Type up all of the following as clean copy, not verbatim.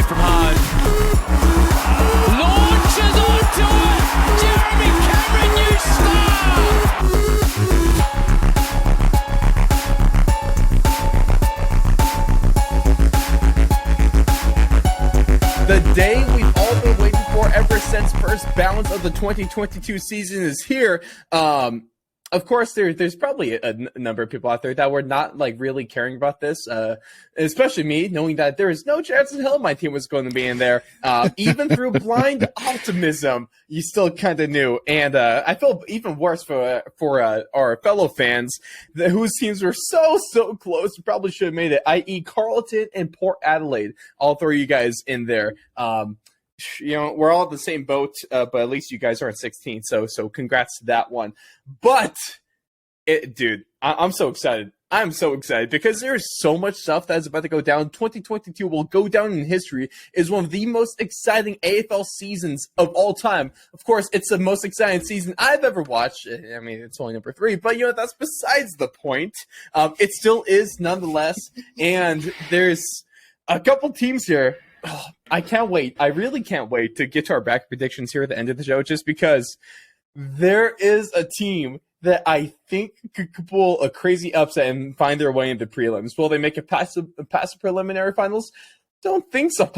from home. Launches onto it. Jeremy Cameron, new star. The day we've all been waiting for ever since first bounce of the 2022 season is here. Of course, there's probably a number of people out there that were not like really caring about this, especially me, knowing that there is no chance in hell my team was going to be in there. Even through blind optimism, you still kind of knew. And I feel even worse for our fellow fans whose teams were so close. We probably should have made it, i.e. Carleton and Port Adelaide. I'll throw you guys in there. We're all in the same boat, but at least you guys are at 16, so congrats to that one. But, dude, I'm so excited. I'm so excited because there's so much stuff that's about to go down. 2022 will go down in history as one of the most exciting AFL seasons of all time. Of course, it's the most exciting season I've ever watched. I mean, it's only number 3, but, that's besides the point. It still is nonetheless, and there's a couple teams here. Oh, I can't wait. I really can't wait to get to our back predictions here at the end of the show, just because there is a team that I think could pull a crazy upset and find their way into prelims. Will they make it past the preliminary finals? Don't think so.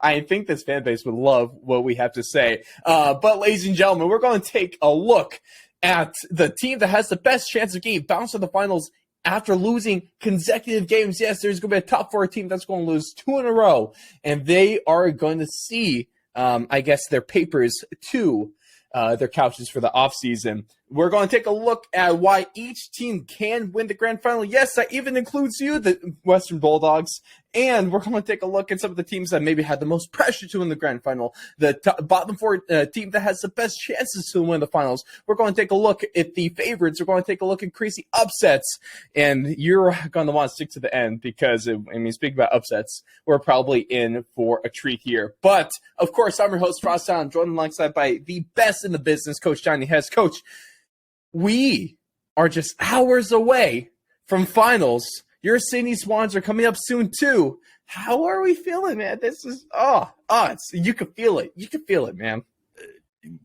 I think this fan base would love what we have to say. But ladies and gentlemen, we're going to take a look at the team that has the best chance of getting bounced to the finals after losing consecutive games. Yes, there's going to be a top 4 team that's going to lose 2 in a row, and they are going to see, their papers to their couches for the offseason. We're going to take a look at why each team can win the grand final. Yes, that even includes you, the Western Bulldogs. And we're going to take a look at some of the teams that maybe had the most pressure to win the grand final. The bottom 4 team that has the best chances to win the finals. We're going to take a look at the favorites. We're going to take a look at crazy upsets. And you're going to want to stick to the end because, speaking about upsets, we're probably in for a treat here. But, of course, I'm your host, Frost Town, joined alongside by the best in the business, Coach Johnny Hess. Coach, we are just hours away from finals. Your Sydney Swans are coming up soon, too. How are we feeling, man? This is, you can feel it. You can feel it, man.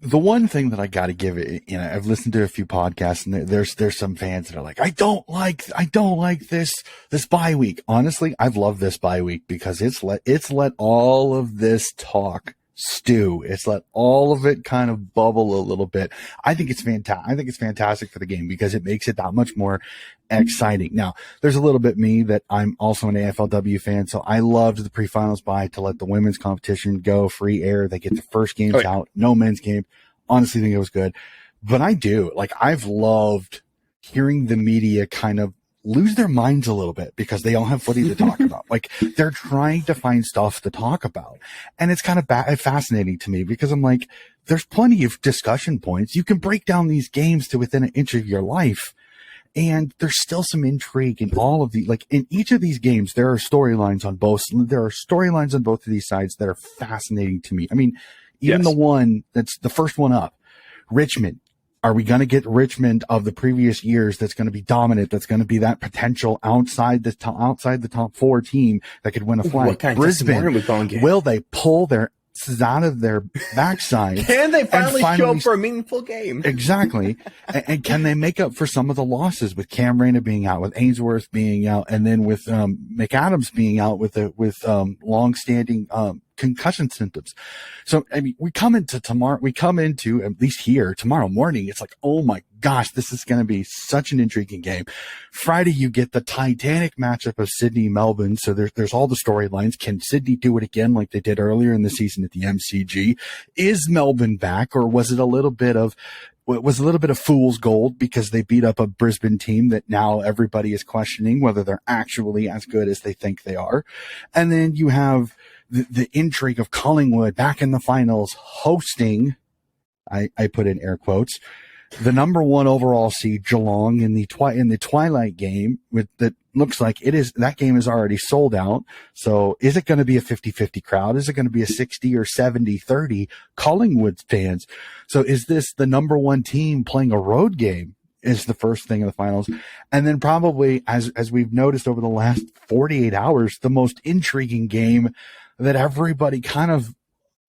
The one thing that I got to give it, I've listened to a few podcasts, and there's some fans that are like, I don't like this bye week. Honestly, I've loved this bye week because it's let all of this talk stew. It's let all of it kind of bubble a little bit. I think it's fantastic. I think it's fantastic for the game because it makes it that much more exciting. Now, there's a little bit me that I'm also an AFLW fan, so I loved the pre-finals bye to let the women's competition go free air. They get the first games out, no men's game. Honestly, think it was good. But I've loved hearing the media kind of lose their minds a little bit because they don't have footy to talk about. They're trying to find stuff to talk about. And it's kind of fascinating to me because I'm like, there's plenty of discussion points. You can break down these games to within an inch of your life. And there's still some intrigue in all of the, in each of these games, there are storylines on both of these sides that are fascinating to me. Even the one that's the first one up, Richmond. Are we going to get Richmond of the previous years that's going to be dominant, that's going to be that potential outside the top 4 team that could win a flag? Brisbane, will they pull their out of their backside? Can they finally show up for a meaningful game? Exactly. and can they make up for some of the losses with Cam Rayner being out, with Ainsworth being out, and then with McAdams being out with long-standing concussion symptoms? So we come into at least here tomorrow morning, it's like, oh my gosh, this is going to be such an intriguing game. Friday, you get the titanic matchup of Sydney Melbourne. So there's all the storylines. Can Sydney do it again like they did earlier in the season at the MCG? Is Melbourne back, or was it a little bit of fool's gold because they beat up a Brisbane team that now everybody is questioning whether they're actually as good as they think they are? And then you have the intrigue of Collingwood back in the finals hosting, I put in air quotes, the number 1 overall seed Geelong in the twilight game that looks like that game is already sold out. So is it going to be a 50-50 crowd? Is it going to be a 60 or 70-30 Collingwood fans? So is this the number 1 team playing a road game is the first thing in the finals. And then probably, as we've noticed over the last 48 hours, the most intriguing game that everybody kind of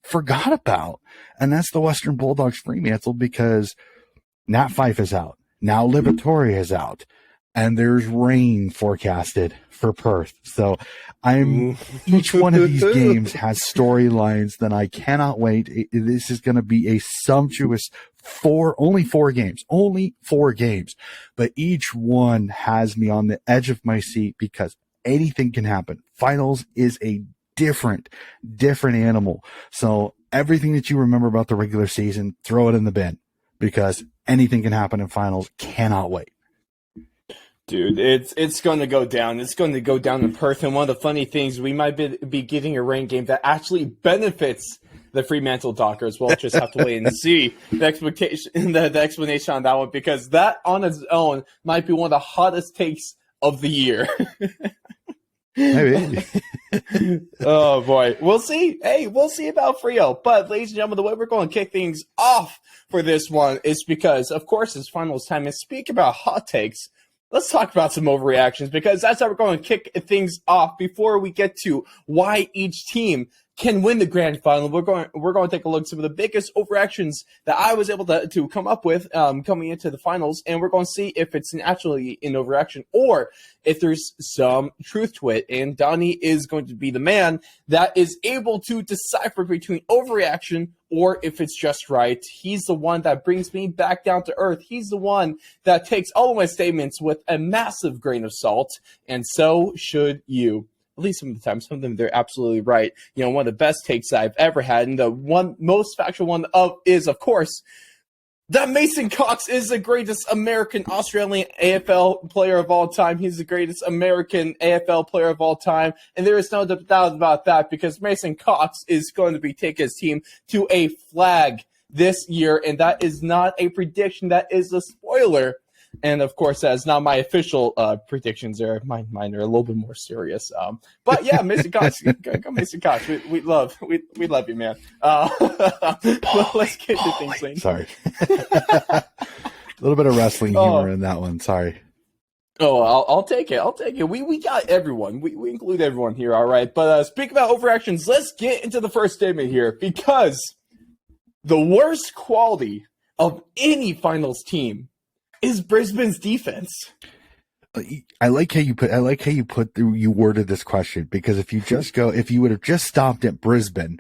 forgot about. And that's the Western Bulldogs Fremantle, because Nat Fife is out. Now Liberatoria is out. And there's rain forecasted for Perth. So each one of these games has storylines that I cannot wait. This is going to be a sumptuous only four games, but each one has me on the edge of my seat because anything can happen. Finals is a different animal. So everything that you remember about the regular season, throw it in the bin, because anything can happen in finals. Cannot wait. Dude, it's going to go down. It's going to go down in Perth. And one of the funny things, we might be getting a rain game that actually benefits the Fremantle Dockers. We'll just have to wait and see the explanation on that one, because that on its own might be one of the hottest takes of the year. Maybe. Oh boy, we'll see. Hey, we'll see about Frio. But ladies and gentlemen, the way we're going to kick things off for this one is because, of course, it's finals time. And speak about hot takes, let's talk about some overreactions, because that's how we're going to kick things off. Before we get to why each team can win the grand final, we're going to take a look at some of the biggest overreactions that I was able to come up with coming into the finals, and we're going to see if it's actually an overreaction or if there's some truth to it. And Donnie is going to be the man that is able to decipher between overreaction or if it's just right. He's the one that brings me back down to earth. He's the one that takes all of my statements with a massive grain of salt, and so should you. At least some of the time. Some of them, they're absolutely right. You know, one of the best takes I've ever had, and the one most factual one is, of course, that Mason Cox is the greatest American Australian AFL player of all time. He's the greatest American AFL player of all time, and there is no doubt about that, because Mason Cox is going to be taking his team to a flag this year, and that is not a prediction. That is a spoiler. And of course, that's not my official predictions. Mine are a little bit more serious. But yeah, Mason Cox, go Mason Cox. We love you, man. Let's get to things, Lane. Sorry, a little bit of wrestling humor in that one. Sorry. Oh, I'll take it. We got everyone. We include everyone here. All right. But speaking about overreactions, let's get into the first statement here, because the worst quality of any finals team is Brisbane's defense. I like how you worded this question, because if you would have just stopped at Brisbane,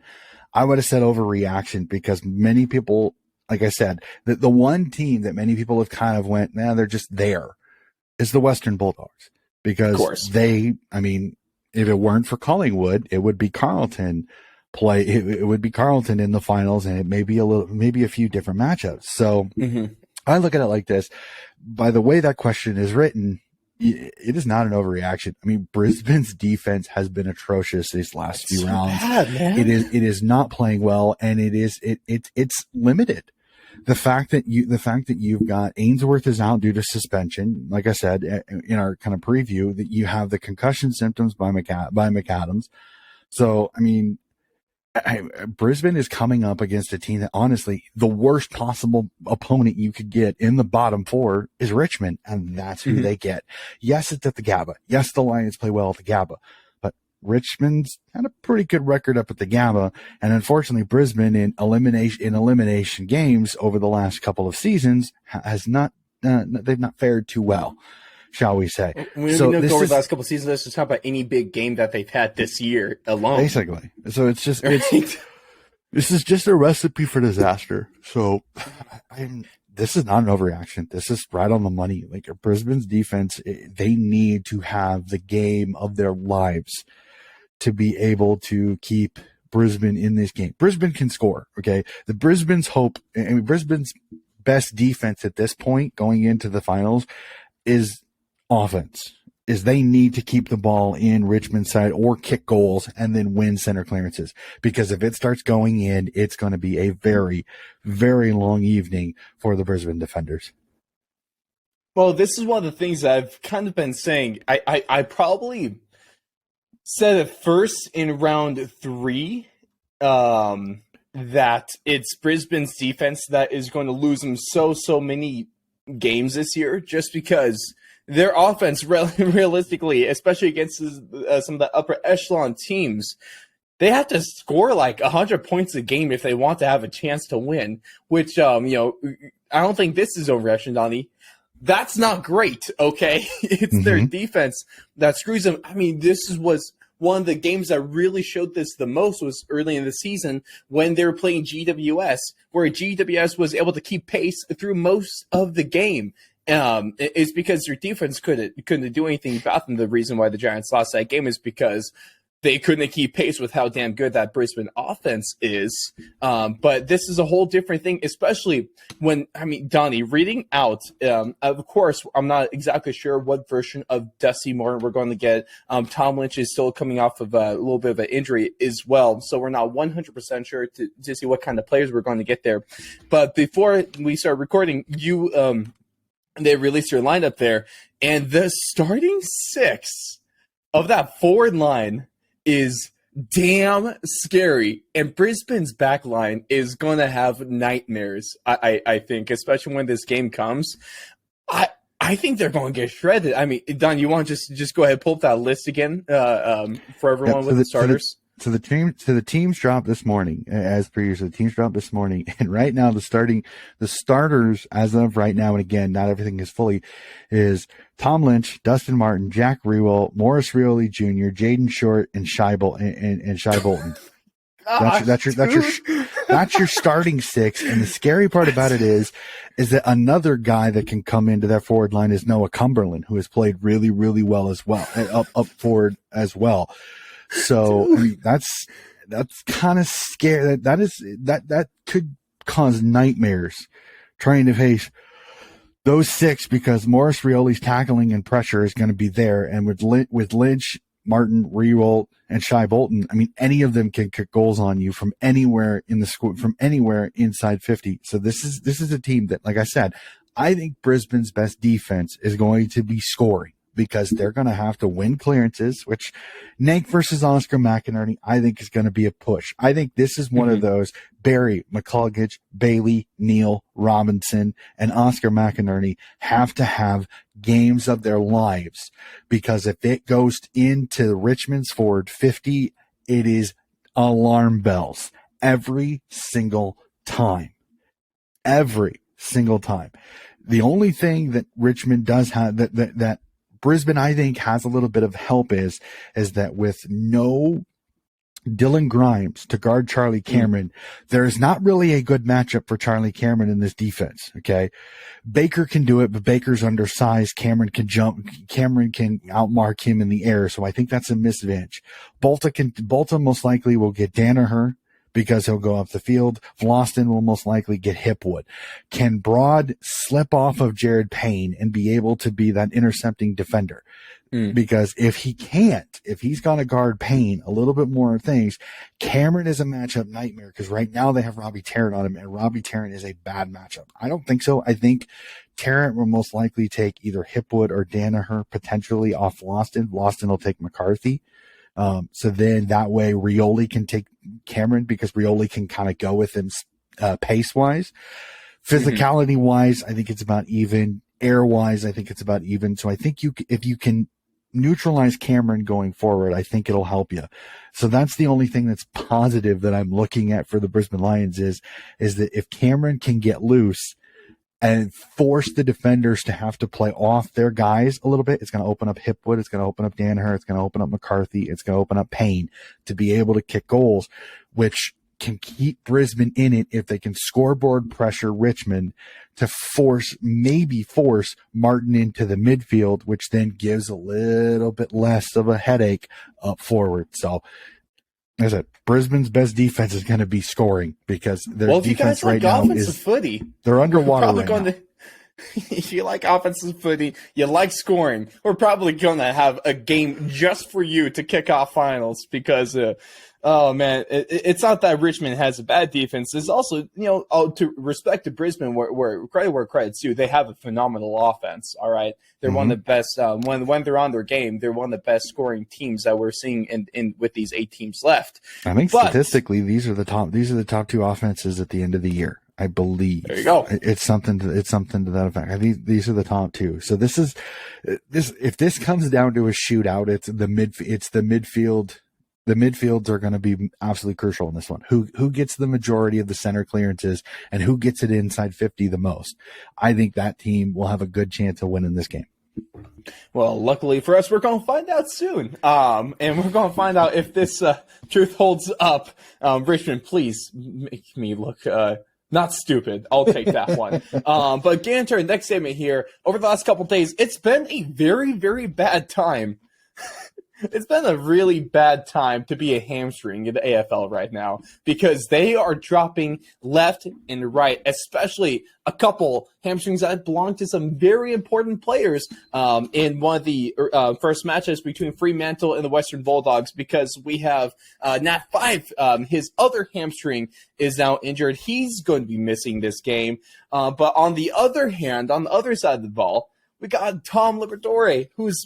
I would have said overreaction, because many people, like I said, the one team that many people have kind of went, they're just there, is the Western Bulldogs, because if it weren't for Collingwood, it would be Carlton it would be Carlton in the finals, and it may be maybe a few different matchups. So I look at it like this. By the way that question is written, it is not an overreaction. I mean, Brisbane's defense has been atrocious these last few rounds. Bad, man. It is not playing well, and it's limited. The fact that you've got Ainsworth is out due to suspension, like I said in our kind of preview, that you have the concussion symptoms by McAdams. So I mean, Brisbane is coming up against a team that, honestly, the worst possible opponent you could get in the bottom four is Richmond, and that's who they get. Yes, it's at the Gabba. Yes, the Lions play well at the Gabba, but Richmond's had a pretty good record up at the Gabba, and unfortunately, Brisbane in elimination games over the last couple of seasons has not they've not fared too well, shall we say. We don't go over the last couple of seasons. Let's just talk about any big game that they've had this year alone. Basically. So this is just a recipe for disaster. So this is not an overreaction. This is right on the money. Like, Brisbane's defense, they need to have the game of their lives to be able to keep Brisbane in this game. Brisbane can score, okay? Brisbane's best defense at this point going into the finals is offense, is they need to keep the ball in Richmond's side or kick goals and then win center clearances, because if it starts going in, it's going to be a very, very long evening for the Brisbane defenders. Well, this is one of the things I've kind of been saying. I probably said it first in round 3 that it's Brisbane's defense that is going to lose them so many games this year just because their offense, realistically, especially against some of the upper echelon teams, they have to score like 100 points a game if they want to have a chance to win, which, I don't think this is overreaction, Donnie. That's not great, okay? It's their defense that screws them. I mean, was one of the games that really showed this the most was early in the season when they were playing GWS, where GWS was able to keep pace through most of the game. It's because their defense couldn't do anything about them. The reason why the Giants lost that game is because they couldn't keep pace with how damn good that Brisbane offense is. But this is a whole different thing, especially when, Donnie, reading out, of course, I'm not exactly sure what version of Dusty Martin we're going to get. Tom Lynch is still coming off of a little bit of an injury as well, so we're not 100% sure to see what kind of players we're going to get there. But before we start recording, they released your lineup there, and the starting six of that forward line is damn scary, and Brisbane's back line is going to have nightmares, I think, especially when this game comes. I think they're going to get shredded. I mean, Don, you want to just go ahead and pull up that list again for everyone with the starters? So the teams dropped this morning, as per usual. The teams dropped this morning, and right now the starters as of right now, and again, not everything is fully, is Tom Lynch, Dustin Martin, Jack Rewell, Morris Rioli Jr., Jaden Short, and Shai Bolton. That's your starting six. And the scary part about it is that another guy that can come into that forward line is Noah Cumberland, who has played really, really well as well, up forward as well. So that's kind of scary. That could cause nightmares trying to face those six, because Morris Rioli's tackling and pressure is going to be there, and with Lynch, Martin, Rewalt, and Shai Bolton, I mean, any of them can kick goals on you from anywhere in the school, from anywhere inside 50. So this is a team that, like I said, I think Brisbane's best defense is going to be scoring, because they're going to have to win clearances, which Nank versus Oscar McInerney, I think, is going to be a push. I think this is one of those Barry, McCluggage, Bailey, Neal, Robinson, and Oscar McInerney have to have games of their lives, because if it goes into Richmond's forward 50, it is alarm bells every single time. Every single time. The only thing that Richmond does have that Brisbane, I think, has a little bit of help is that with no Dylan Grimes to guard Charlie Cameron, there's not really a good matchup for Charlie Cameron in this defense. Okay. Baker can do it, but Baker's undersized. Cameron can jump. Cameron can outmark him in the air. So I think that's a misadvantage. Bolton most likely will get Danaher, because he'll go up the field. Vlauston will most likely get Hipwood. Can Broad slip off of Jared Payne and be able to be that intercepting defender? Because if he's going to guard Payne a little bit more things, Cameron is a matchup nightmare, because right now they have Robbie Tarrant on him, and Robbie Tarrant is a bad matchup. I don't think so. I think Tarrant will most likely take either Hipwood or Danaher, potentially off Vlauston. Vlauston will take McCarthy. So then that way Rioli can take Cameron, because Rioli can kind of go with him pace wise. Physicality wise, I think it's about even. Air wise, I think it's about even. So I think if you can neutralize Cameron going forward, I think it'll help you. So that's the only thing that's positive that I'm looking at for the Brisbane Lions is that if Cameron can get loose and force the defenders to have to play off their guys a little bit, it's going to open up Hipwood, it's going to open up Danaher, it's going to open up McCarthy, it's going to open up Payne to be able to kick goals, which can keep Brisbane in it if they can scoreboard pressure Richmond to maybe force Martin into the midfield, which then gives a little bit less of a headache up forward. So, as I said, Brisbane's best defense is going to be scoring, because their defense right now is footy. They're underwater right now. If you like offensive footy, you like scoring, we're probably going to have a game just for you to kick off finals, because oh man, it's not that Richmond has a bad defense. It's also, to respect to Brisbane, where credit's due, they have a phenomenal offense. All right, they're one of the best. When they're on their game, they're one of the best scoring teams that we're seeing in with these 8 teams left. I think statistically, these are the top 2 offenses at the end of the year. I believe. There you go. It's something to that effect. I think these are the top two. So this is if this comes down to a shootout, it's the midfield. The midfields are going to be absolutely crucial in this one. Who gets the majority of the center clearances and who gets it inside 50 the most? I think that team will have a good chance of winning this game. Well, luckily for us, we're going to find out soon. And we're going to find out if this truth holds up. Richmond, please make me look not stupid. I'll take that one. But getting to our next statement here, over the last couple of days, it's been a very, very bad time. It's been a really bad time to be a hamstring in the AFL right now because they are dropping left and right, especially a couple hamstrings that belong to some very important players in one of the first matches between Fremantle and the Western Bulldogs because we have Nat 5, his other hamstring is now injured. He's going to be missing this game. But on the other hand, on the other side of the ball, we got Tom Liberatore, whose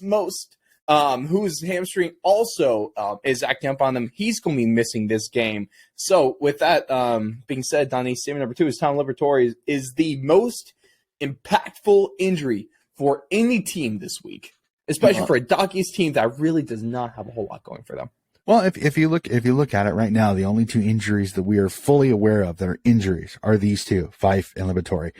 hamstring also is acting up on him. He's going to be missing this game. So with that being said, Donnie, statement number 2 is Tom Liberatore is the most impactful injury for any team this week, especially for a Doggies team that really does not have a whole lot going for them. Well, if you look at it right now, the only 2 injuries that we are fully aware of that are injuries are these 2, Fife and Liberatore.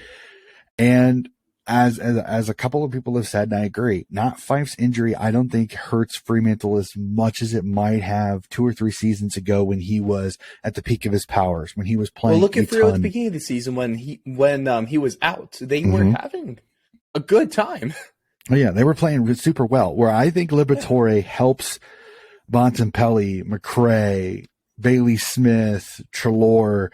And as a couple of people have said, and I agree, Nat Fife's injury, I don't think hurts Fremantle as much as it might have 2 or 3 seasons ago when he was at the peak of his powers, when he was playing. Well, look at Freo at the beginning of the season when he was out. They were having a good time. Oh, yeah, they were playing super well. Where I think Liberatore helps Bontempelli, McRae, Bailey Smith, Treloar,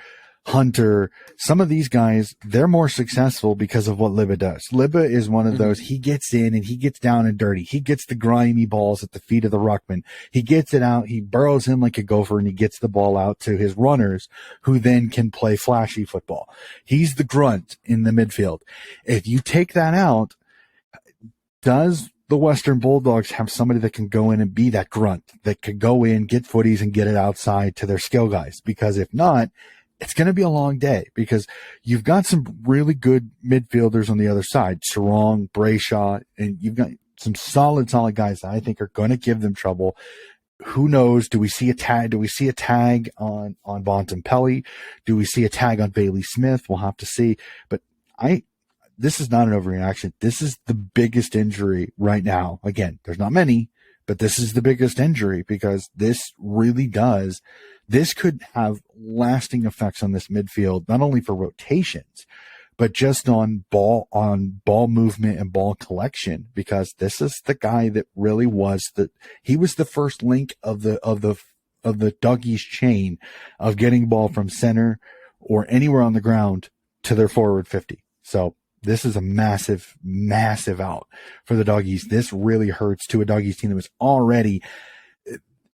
Hunter, some of these guys, they're more successful because of what Libba does. Libba is one of those, he gets in and he gets down and dirty. He gets the grimy balls at the feet of the ruckman. He gets it out, he burrows in like a gopher, and he gets the ball out to his runners, who then can play flashy football. He's the grunt in the midfield. If you take that out, does the Western Bulldogs have somebody that can go in and be that grunt, that can go in, get footies, and get it outside to their skill guys? Because if not, it's going to be a long day because you've got some really good midfielders on the other side, Sarong, Brayshaw, and you've got some solid guys that I think are going to give them trouble. Who knows? Do we see a tag? Do we see a tag on Bontempelli? Do we see a tag on Bailey Smith? We'll have to see. But this is not an overreaction. This is the biggest injury right now. Again, there's not many, but this is the biggest injury because this could have lasting effects on this midfield, not only for rotations, but just on ball movement and ball collection, because this is the guy that really he was the first link of the Doggies chain of getting ball from center or anywhere on the ground to their forward 50. So this is a massive, massive out for the Doggies. This really hurts to a Doggies team that was already,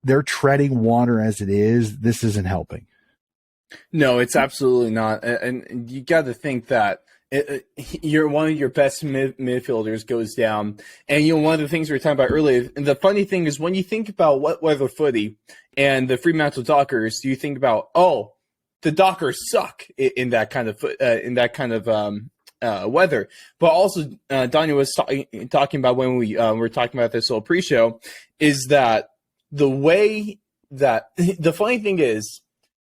they're treading water as it is. This isn't helping. No, it's absolutely not. And you got to think that you're one of your best midfielders goes down. And, one of the things we were talking about earlier, and the funny thing is when you think about wet weather footy and the Fremantle Dockers, you think about, the Dockers suck in that kind of weather. But also, Danya was talking about when we were talking about this little pre-show, is that the way that the funny thing is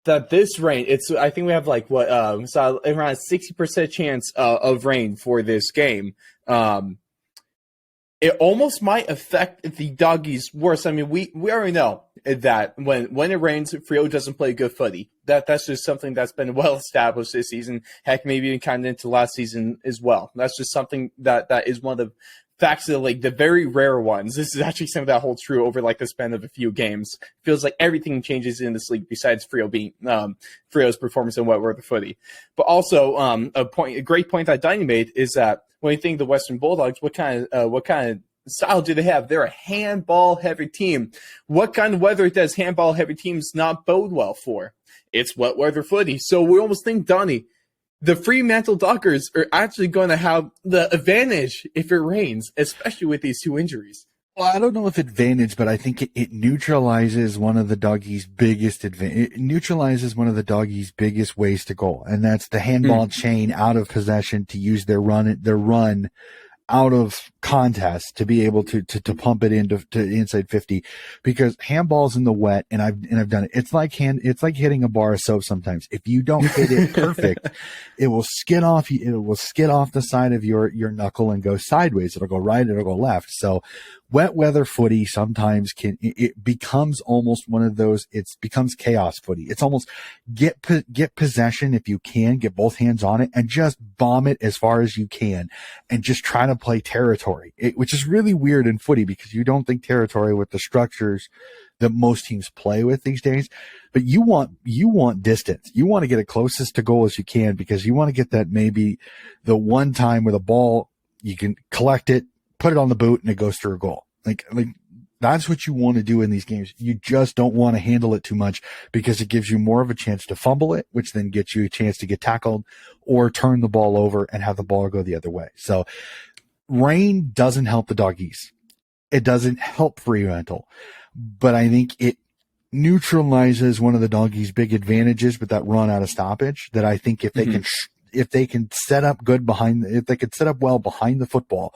that this rain, I think we have like around a 60% chance of rain for this game. It almost might affect the Doggies worse. I mean, we already know that when it rains, Freo doesn't play good footy. That's just something that's been well established this season. Heck, maybe even kind of into last season as well. That's just something that is one of the facts of the very rare ones. This is actually something that holds true over the span of a few games. Feels like everything changes in this league besides Freo's performance in wet weather footy. But also, a great point that Diney made is that when you think the Western Bulldogs, what kind of style do they have? They're a handball heavy team. What kind of weather does handball heavy teams not bode well for? It's wet weather footy. So we almost think, Donnie, the Fremantle Dockers are actually going to have the advantage if it rains, especially with these 2 injuries. Well, I don't know if advantage, but I think it neutralizes one of the doggies' biggest it neutralizes one of the doggies' biggest ways to goal, and that's the handball chain out of possession to use their run out of contest to be able to pump it into to inside 50, because handballs in the wet, and I've done it. It's like hitting a bar of soap sometimes. If you don't hit it perfect, it will skid off the side of your knuckle and go sideways. It'll go right, it'll go left. So wet weather footy sometimes it becomes almost one of those, it becomes chaos footy. It's almost get possession if you can, get both hands on it and just bomb it as far as you can and just try to play territory, which is really weird in footy because you don't think territory with the structures that most teams play with these days. But you want distance. You want to get it closest to goal as you can, because you want to get that, maybe the one time where the ball, you can collect it, put it on the boot, and it goes through a goal. Like that's what you want to do in these games. You just don't want to handle it too much, because it gives you more of a chance to fumble it, which then gets you a chance to get tackled or turn the ball over and have the ball go the other way. So rain doesn't help the doggies. It doesn't help Fremantle, but I think it neutralizes one of the doggies' big advantages with that run out of stoppage. That I think if they can set up if they could set up well behind the football,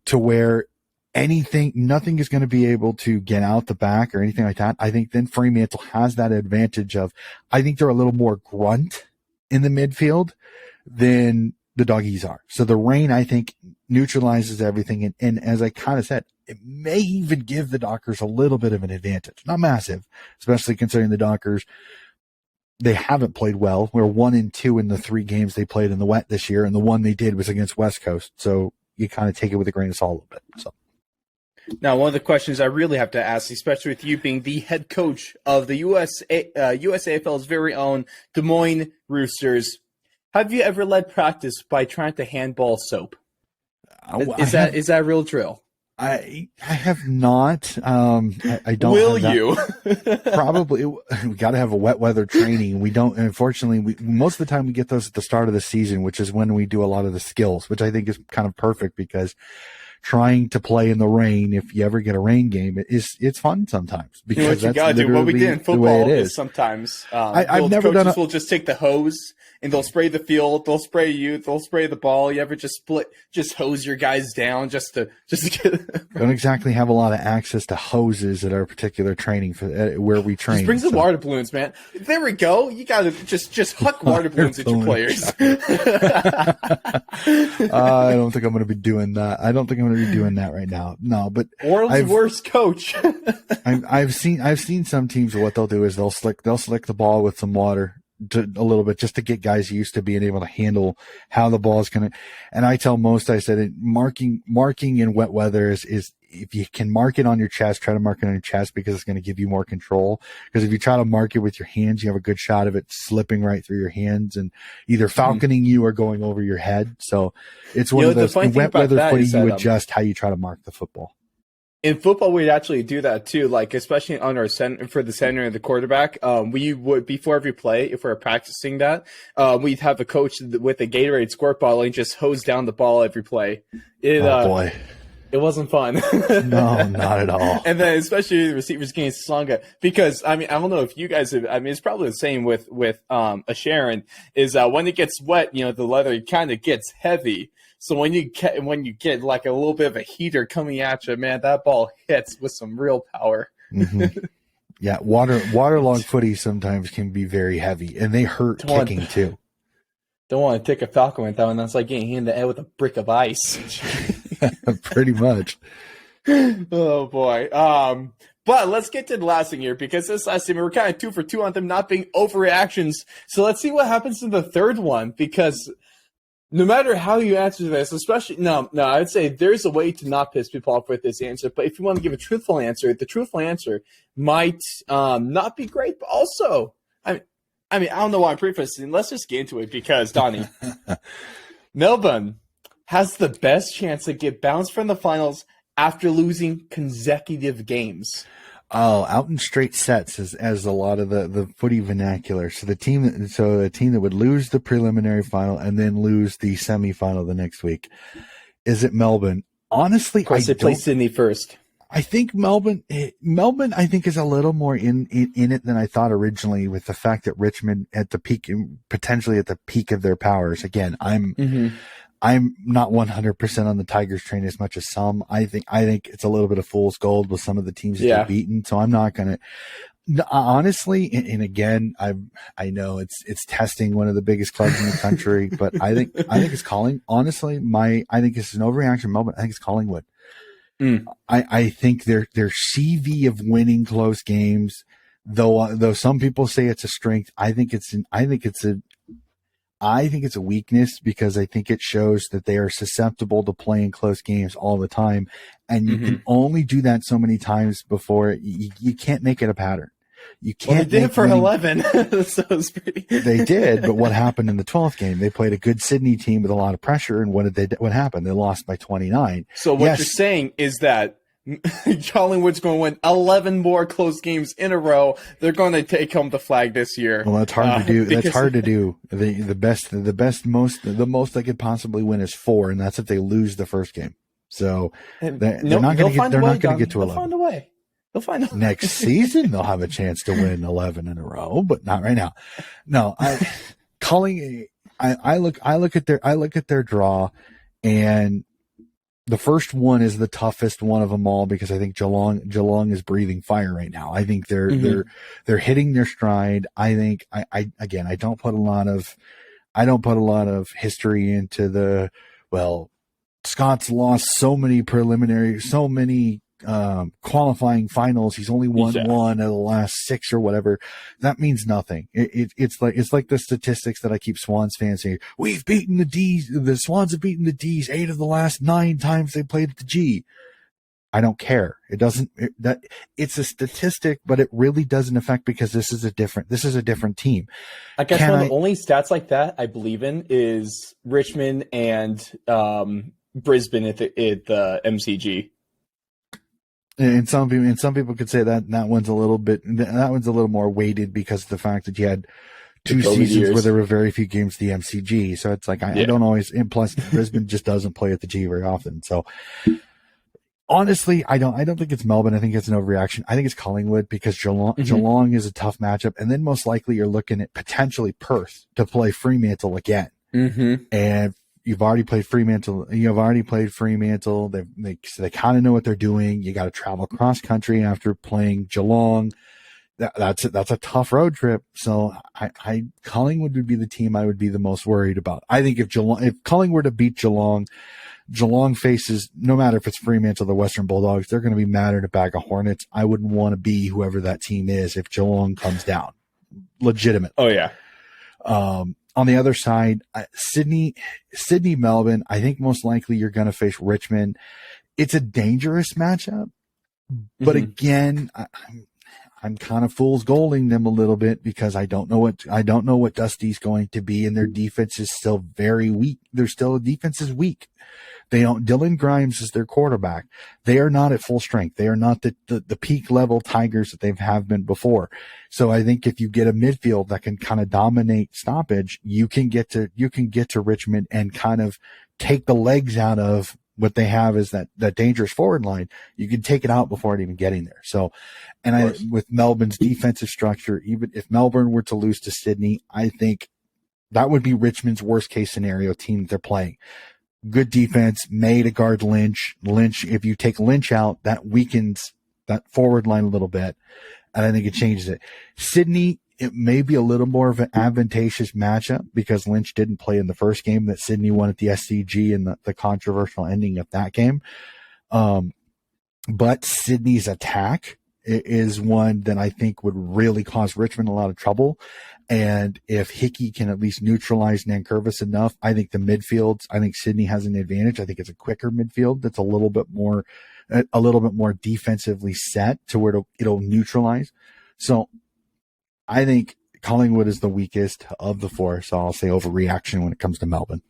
to where nothing is going to be able to get out the back or anything like that, I think then Fremantle has that advantage of, I think they're a little more grunt in the midfield than the doggies are. So the rain, I think, neutralizes everything. And as I kind of said, it may even give the Dockers a little bit of an advantage. Not massive, especially considering the Dockers, they haven't played well. We're 1-2 in the 3 games they played in the wet this year, and the one they did was against West Coast. So you kind of take it with a grain of salt a little bit. So now, one of the questions I really have to ask, especially with you being the head coach of the USAFL's very own Des Moines Roosters, have you ever led practice by trying to handball soap? Is that a real drill? I have not. I don't. Will you? Probably. We got to have a wet weather training. We don't. Unfortunately, most of the time we get those at the start of the season, which is when we do a lot of the skills, which I think is kind of perfect, because trying to play in the rain, if you ever get a rain game, it's fun sometimes, because you know what you gotta do. What we did in football is sometimes I've never done. Will just take the hose and they'll spray the field, they'll spray you, they'll spray the ball. You ever just hose your guys down just to get. Don't exactly have a lot of access to hoses at our particular training for where we train. Just bring some water balloons, man. There we go. You gotta just huck water balloons at your players. I don't think I'm going to be doing that. I don't think I'm going to be doing that right now. No, but world's worst coach. I've seen some teams, what they'll do is they'll slick the ball with some water a little bit, just to get guys used to being able to handle how the ball is going to. And I tell most, I said, marking in wet weather is if you can mark it on your chest, try to mark it on your chest, because it's going to give you more control. Because if you try to mark it with your hands, you have a good shot of it slipping right through your hands and either falconing you or going over your head. So it's one of those, in wet weather footy, you adjust how you try to mark the football. In football, we'd actually do that too, like especially on our center, for the center and the quarterback. We would, before every play, if we're practicing that, we'd have a coach with a Gatorade squirt bottle and just hose down the ball every play. Oh boy. It wasn't fun. No, not at all. And then especially the receivers getting slung, because I don't know if you guys have, it's probably the same with a Sharon, is when it gets wet, the leather kind of gets heavy. So when you get like a little bit of a heater coming at you, man, that ball hits with some real power. Mm-hmm. Yeah, waterlogged footy sometimes can be very heavy, and they hurt kicking too. Don't want to take a falcon with that one. That's like getting hit in the head with a brick of ice. Pretty much. Oh boy. But let's get to the last thing here, because this last team, we're kind of 2 for 2 on them not being overreactions. So let's see what happens in the third one, because no matter how you answer this, especially no, I would say there's a way to not piss people off with this answer. But if you want to give a truthful answer, the truthful answer might not be great. But also, I don't know why I'm prefacing. Let's just get into it, because Donnie, Melbourne has the best chance to get bounced from the finals after losing consecutive games. Oh, out in straight sets, as a lot of the footy vernacular. So a team that would lose the preliminary final and then lose the semifinal the next week. Is it Melbourne? Honestly, of course, they play Sydney first. I think Melbourne, I think is a little more in it than I thought originally, with the fact that Richmond at the peak, potentially at the peak of their powers. Again, I'm not 100% on the Tigers train as much as some. I think it's a little bit of fool's gold with some of the teams that they've beaten. So I'm not going to, honestly, and again, I know it's testing one of the biggest clubs in the country, but I think it's honestly, I think it's an overreaction moment. I think it's Collingwood. I think their CV of winning close games, though some people say it's a strength, I think it's a weakness, because I think it shows that they are susceptible to playing close games all the time, and you can only do that so many times before you can't make it a pattern. You can't. Well, they did it for 11, so it's pretty. They did, but what happened in the 12th game? They played a good Sydney team with a lot of pressure, and what happened? They lost by 29. So what you're saying is that Collingwood's going to win 11 more close games in a row. They're going to take home the flag this year. Well, that's hard to do. That's hard to do. The most they could possibly win is 4, and that's if they lose the first game. So they're not going to get to 11. They'll find a way. They'll find a Next season, they'll have a chance to win 11 in a row, but not right now. No, I look at their draw, and the first one is the toughest one of them all, because I think Geelong is breathing fire right now. I think they're hitting their stride. I think I don't put a lot of history into Scott's lost so many qualifying finals. He's only won one of the last 6 or whatever. That means nothing. It's like the statistics that I keep Swans fans saying. We've beaten the D's. The Swans have beaten the D's 8 of the last 9 times they played at the G. I don't care. It's a statistic, but it really doesn't affect, because this is a different team. I guess one of the only stats like that I believe in is Richmond and Brisbane at the MCG. And some people could say that one's a little more weighted because of the fact that you had 2 seasons where there were very few games at the MCG. So it's like, I don't always, and plus Brisbane just doesn't play at the G very often. So honestly, I don't think it's Melbourne. I think it's an overreaction. I think it's Collingwood, because Geelong is a tough matchup. And then most likely you're looking at potentially Perth to play Fremantle again. And you've already played Fremantle. They kind of know what they're doing. You got to travel cross country after playing Geelong. That's a tough road trip. So Collingwood would be the team I would be the most worried about. I think if Collingwood were to beat Geelong faces, no matter if it's Fremantle or the Western Bulldogs, they're going to be mad at a bag of Hornets. I wouldn't want to be whoever that team is if Geelong comes down. Legitimate. Oh yeah. On the other side, Sydney, Melbourne, I think most likely you're going to face Richmond. It's a dangerous matchup, but again, I'm kind of fool's golding them a little bit, because I don't know what Dusty's going to be, and their defense is still very weak. Defense is weak. Dylan Grimes is their quarterback. They are not at full strength. They are not the peak level Tigers that they have been before. So I think if you get a midfield that can kind of dominate stoppage, you can get to Richmond and kind of take the legs out of what they have is that dangerous forward line. You can take it out before it even getting there. So, and with Melbourne's defensive structure, even if Melbourne were to lose to Sydney, I think that would be Richmond's worst case scenario team that they're playing. Good defense, May to guard Lynch. If you take Lynch out, that weakens that forward line a little bit, and I think it changes it. Sydney, it may be a little more of an advantageous matchup because Lynch didn't play in the first game that Sydney won at the SCG and the controversial ending of that game. But Sydney's attack is one that I think would really cause Richmond a lot of trouble. And if Hickey can at least neutralize Nankervis enough, I think Sydney has an advantage. I think it's a quicker midfield that's a little bit more defensively set to where it'll neutralize. So I think Collingwood is the weakest of the 4. So I'll say overreaction when it comes to Melbourne.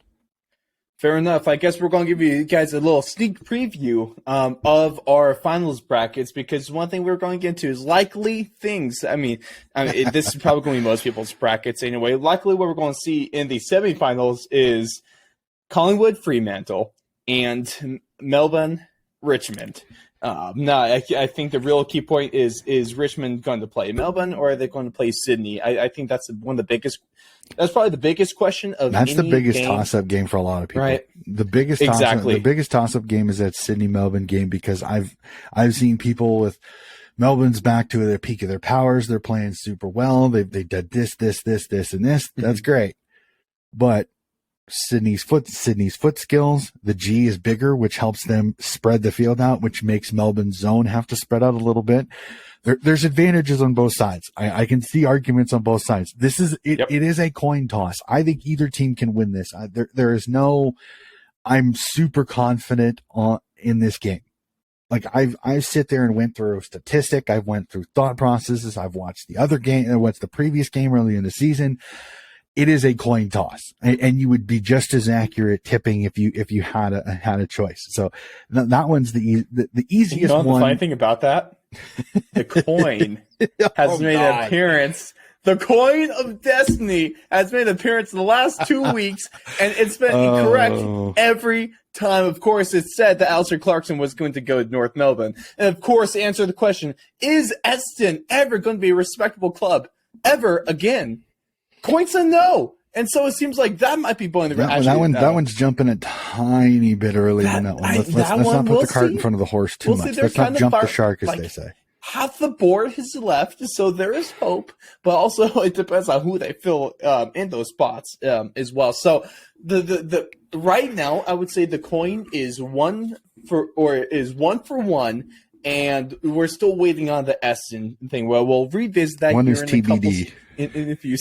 Fair enough. I guess we're going to give you guys a little sneak preview of our finals brackets, because one thing we're going to get into is likely things. I mean this is probably going to be most people's brackets anyway. Likely what we're going to see in the semifinals is Collingwood, Fremantle, and Melbourne, Richmond. No, I think the real key point is Richmond going to play Melbourne or are they going to play Sydney? I think that's one of the biggest. That's probably the biggest question of That's the biggest game. toss-up game for a lot of people. Right. The biggest toss-up game is that Sydney Melbourne game because I've seen people with Melbourne's back to their peak of their powers. They're playing super well. They did this, and this. That's great. But Sydney's foot skills, the G is bigger, which helps them spread the field out, which makes Melbourne's zone have to spread out a little bit. There's advantages on both sides. I can see arguments on both sides. This is it. Yep. It is a coin toss. I think either team can win this. There is no. I'm super confident in this game. Like I sit there and went through a statistic. I went through thought processes. I've watched the other game. What's the previous game early in the season? It is a coin toss, and you would be just as accurate tipping if you had a choice. So that one's the easiest you know, one. The funny thing about that, the coin has made an appearance. The coin of destiny has made an appearance in the last 2 weeks, and it's been incorrect every time. Of course, it's said that Alistair Clarkson was going to go to North Melbourne, and of course, to answer the question: is Essendon ever going to be a respectable club ever again? Coin said no, and so it seems like that might be blowing the that one's jumping a tiny bit early on that one. Let's not put the cart in front of the horse too much. Let's not jump the shark, as they say. Half the board is left, so there is hope, but also it depends on who they fill in those spots as well. So the right now, I would say the coin is one for one. And we're still waiting on the Essendon thing. Well, we'll revisit that. One here is in TBD. In a few.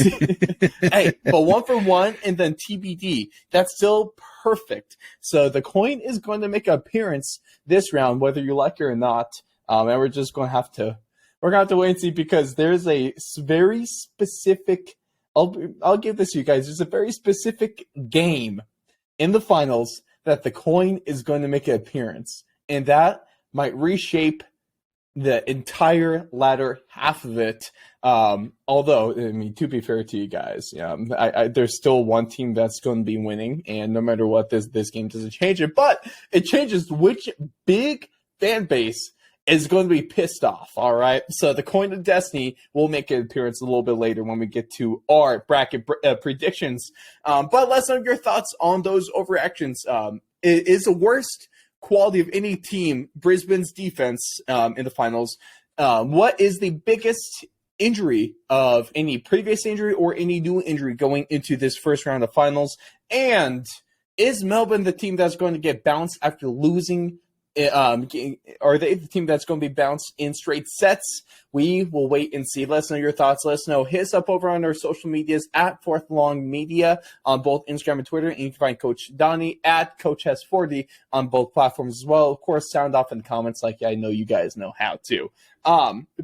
Hey, but 1 for 1 and then TBD. That's still perfect. So the coin is going to make an appearance this round, whether you like it or not. And we're just going to have to wait and see because there's a very specific. I'll give this to you guys. There's a very specific game in the finals that the coin is going to make an appearance, and that might reshape the entire latter half of it. Although, I mean, to be fair to you guys, there's still one team that's going to be winning, and no matter what, this game doesn't change it. But it changes which big fan base is going to be pissed off, all right? So the coin of destiny will make an appearance a little bit later when we get to our bracket predictions. But let us know your thoughts on those overreactions. Is the worst quality of any team Brisbane's defense in the finals? What is the biggest injury of any previous injury or any new injury going into this first round of finals? And is Melbourne the team that's going to get bounced after losing? Are they the team that's going to be bounced in straight sets? We will wait and see. Let us know your thoughts. Let us know. Hit us up over on our social medias at Fourth Long Media on both Instagram and Twitter. And you can find Coach Donnie at Coach S40 on both platforms as well. Of course, sound off in the comments like I know you guys know how to.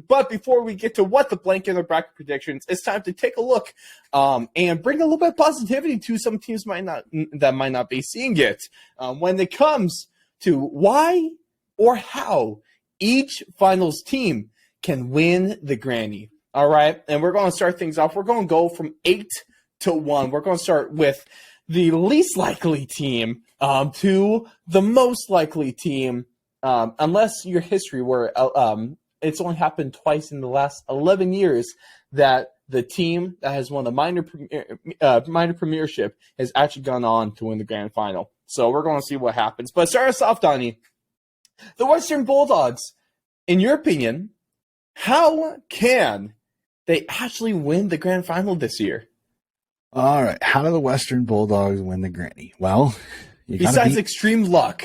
But before we get to what the blanket or bracket predictions, it's time to take a look and bring a little bit of positivity to some teams might not be seeing it when it comes to why or how each finals team can win the granny. All right. And we're going to start things off. We're going to go from 8 to 1. We're going to start with the least likely team to the most likely team, unless your history where it's only happened twice in the last 11 years that the team that has won the minor premiership has actually gone on to win the grand final. So we're going to see what happens. But start us off, Donnie. The Western Bulldogs, in your opinion, how can they actually win the grand final this year? All right. How do the Western Bulldogs win the granny? Well, besides extreme luck.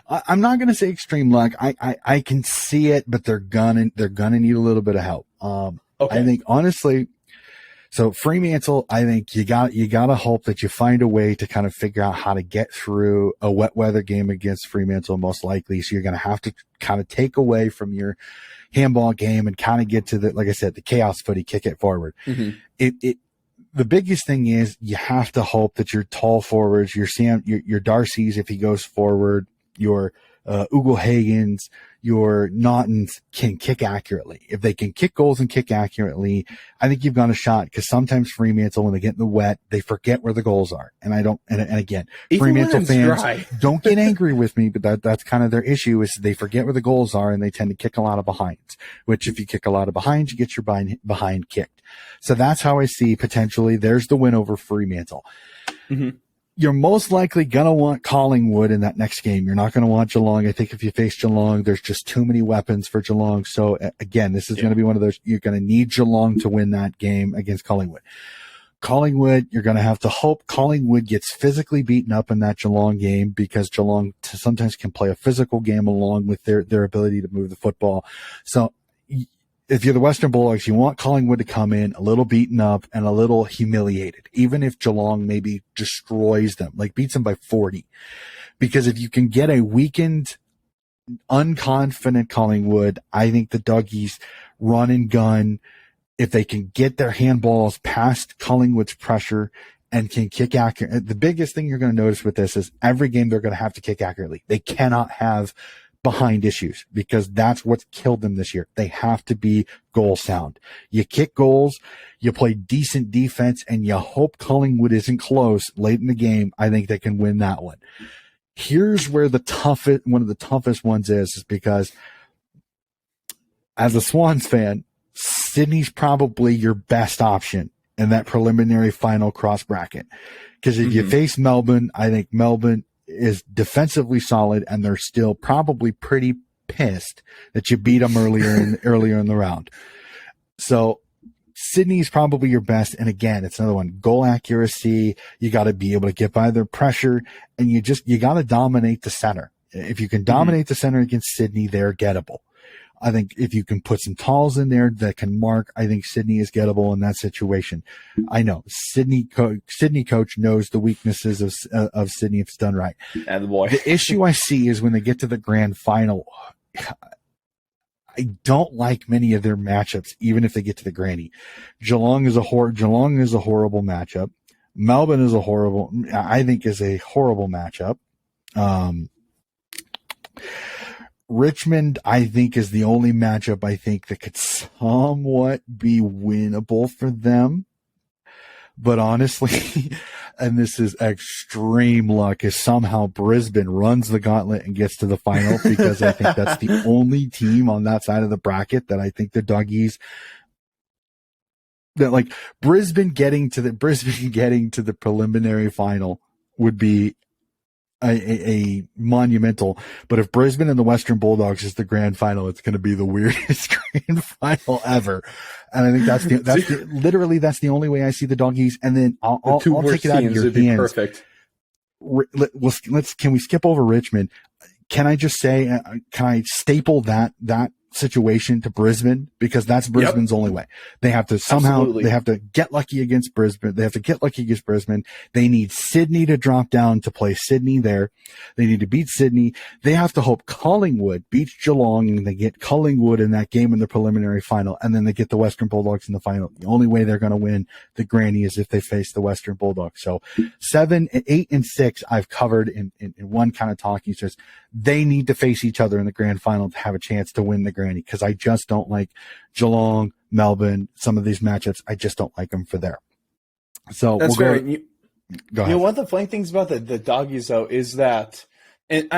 I'm not going to say extreme luck. I can see it, but they're gonna need a little bit of help. Okay. I think honestly, so Fremantle, I think you got to hope that you find a way to kind of figure out how to get through a wet weather game against Fremantle, most likely. So you're going to have to kind of take away from your handball game and kind of get to like I said, the chaos footy, kick it forward. Mm-hmm. The biggest thing is you have to hope that your tall forwards, your Darcy's, if he goes forward, your Ugo Hagens, your Naughtons can kick accurately. If they can kick goals and kick accurately, I think you've got a shot, because sometimes Fremantle, when they get in the wet, they forget where the goals are. And again, Even Fremantle fans, dry. don't get angry with me, but that's kind of their issue, is they forget where the goals are and they tend to kick a lot of behinds, which if you kick a lot of behinds, you get your behind kicked. So that's how I see potentially there's the win over Fremantle. Mm-hmm. You're most likely going to want Collingwood in that next game. You're not going to want Geelong. I think if you face Geelong, there's just too many weapons for Geelong. So again, this is going to be one of those, you're going to need Geelong to win that game against Collingwood. Collingwood, you're going to have to hope Collingwood gets physically beaten up in that Geelong game, because Geelong sometimes can play a physical game along with their ability to move the football. So if you're the Western Bulldogs, you want Collingwood to come in a little beaten up and a little humiliated, even if Geelong maybe destroys them, like beats them by 40. Because if you can get a weakened, unconfident Collingwood, I think the Doggies run and gun. If they can get their handballs past Collingwood's pressure and can kick accurately, the biggest thing you're going to notice with this is every game they're going to have to kick accurately. They cannot have behind issues, because that's what's killed them this year. They have to be goal sound. You kick goals, you play decent defense, and you hope Collingwood isn't close late in the game. I think they can win that one. Here's where one of the toughest ones is because as a Swans fan, Sydney's probably your best option in that preliminary final cross bracket. Because if you face Melbourne, I think Melbourne is defensively solid, and they're still probably pretty pissed that you beat them earlier in the round. So Sydney's probably your best. And again, it's another one, goal accuracy. You got to be able to get by their pressure, and you got to dominate the center. If you can dominate the center against Sydney, they're gettable. I think if you can put some talls in there that can mark, I think Sydney is gettable in that situation. I know Sydney coach knows the weaknesses of Sydney if it's done right. And the boy. The issue I see is when they get to the grand final, I don't like many of their matchups, even if they get to the granny. Geelong is a horrible matchup. Melbourne is a horrible matchup. Richmond, I think, is the only matchup I think that could somewhat be winnable for them. But honestly, and this is extreme luck, is somehow Brisbane runs the gauntlet and gets to the final, because I think that's the only team on that side of the bracket that I think the Doggies, that like Brisbane getting to the preliminary final would be a monumental. But if Brisbane and the Western Bulldogs is the grand final, it's going to be the weirdest grand final ever. And I think that's the only way I see the Doggies. And then I'll take it out of your hands. Perfect. Can we skip over Richmond? Can I just say, can I staple that situation to Brisbane, because that's Brisbane's only way. They have to they have to get lucky against Brisbane. They need Sydney to drop down to play Sydney there. They need to beat Sydney. They have to hope Collingwood beats Geelong and they get Collingwood in that game in the preliminary final, and then they get the Western Bulldogs in the final. The only way they're going to win the granny is if they face the Western Bulldogs. So 7, 8, and 6 I've covered in one kind of talking. So they need to face each other in the grand final to have a chance to win the granny, because I just don't like Geelong, Melbourne, some of these matchups. I just don't like them for there. So that's we'll fair. Go ahead. One of the funny things about the Doggies, though, is that, and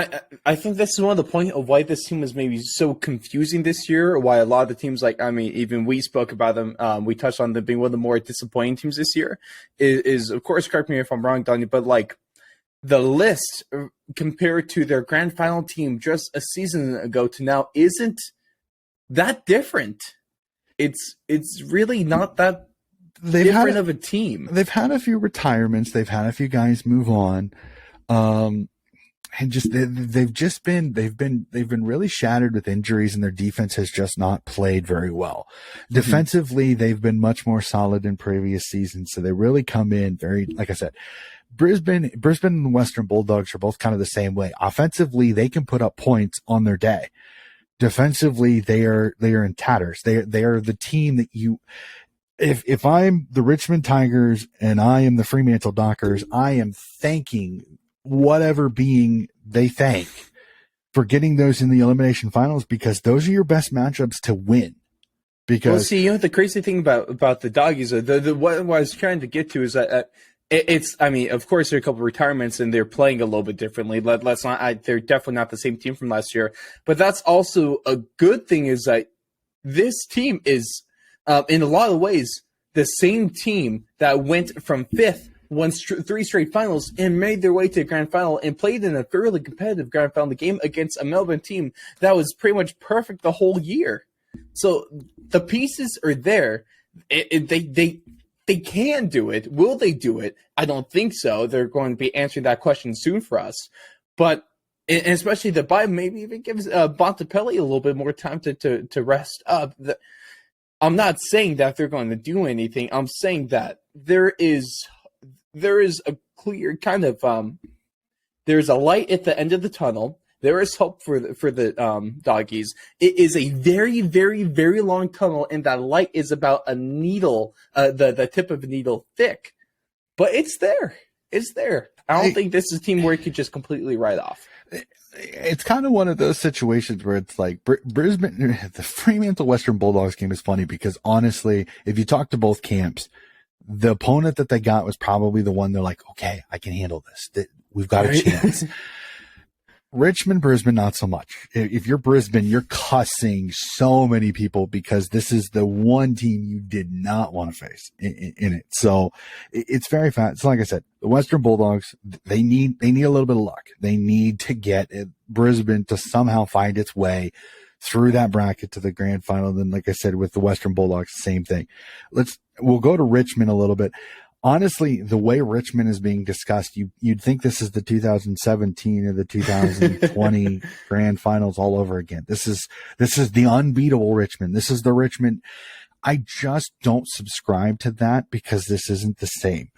I think this is one of the point of why this team was maybe so confusing this year, or why a lot of the teams, like, I mean, even we spoke about them, we touched on them being one of the more disappointing teams this year, is of course, correct me if I'm wrong, Donnie, but like, the list compared to their grand final team just a season ago to now isn't that different. It's really not that different of a team. They've had a few retirements. They've had a few guys move on. And just they've been really shattered with injuries, and their defense has just not played very well. Mm-hmm. Defensively, they've been much more solid in previous seasons. So they really come in very, like I said, Brisbane and the Western Bulldogs are both kind of the same way. Offensively, they can put up points on their day. Defensively, they are in tatters. They are the team that if I'm the Richmond Tigers and I am the Fremantle Dockers, I am thanking whatever being they thank for getting those in the elimination finals, because those are your best matchups to win. Because well, see, the crazy thing about the Doggies, what I was trying to get to is that it's. I mean, of course, there are a couple of retirements and they're playing a little bit differently. Let's not. They're definitely not the same team from last year. But that's also a good thing is that this team is, in a lot of ways, the same team that went from fifth, won 3 straight finals, and made their way to the grand final and played in a fairly competitive grand final game against a Melbourne team that was pretty much perfect the whole year. So the pieces are there. They can do it. Will they do it? I don't think so. They're going to be answering that question soon for us. But and especially the bye maybe even gives Bontempelli a little bit more time to rest up. I'm not saying that they're going to do anything. I'm saying that there is a clear kind of there's a light at the end of the tunnel. There is hope for the Doggies. It is a very, very, very long tunnel, and that light is about a needle, the tip of a needle thick. But it's there. It's there. I don't think this is a team where you could just completely write off. It's kind of one of those situations where it's like Brisbane, the Fremantle Western Bulldogs game is funny because honestly, if you talk to both camps, the opponent that they got was probably the one they're like, okay, I can handle this. We've got a chance. Richmond, Brisbane, not so much. If you're Brisbane, you're cussing so many people because this is the one team you did not want to face in it. So it's very fast. So like I said, the Western Bulldogs, they need a little bit of luck. They need to get Brisbane to somehow find its way through that bracket to the grand final. Then, like I said, with the Western Bulldogs, same thing. We'll go to Richmond a little bit. Honestly, the way Richmond is being discussed, you'd think this is the 2017 or the 2020 grand finals all over again. This is the unbeatable Richmond. This is the Richmond. I just don't subscribe to that because this isn't the same.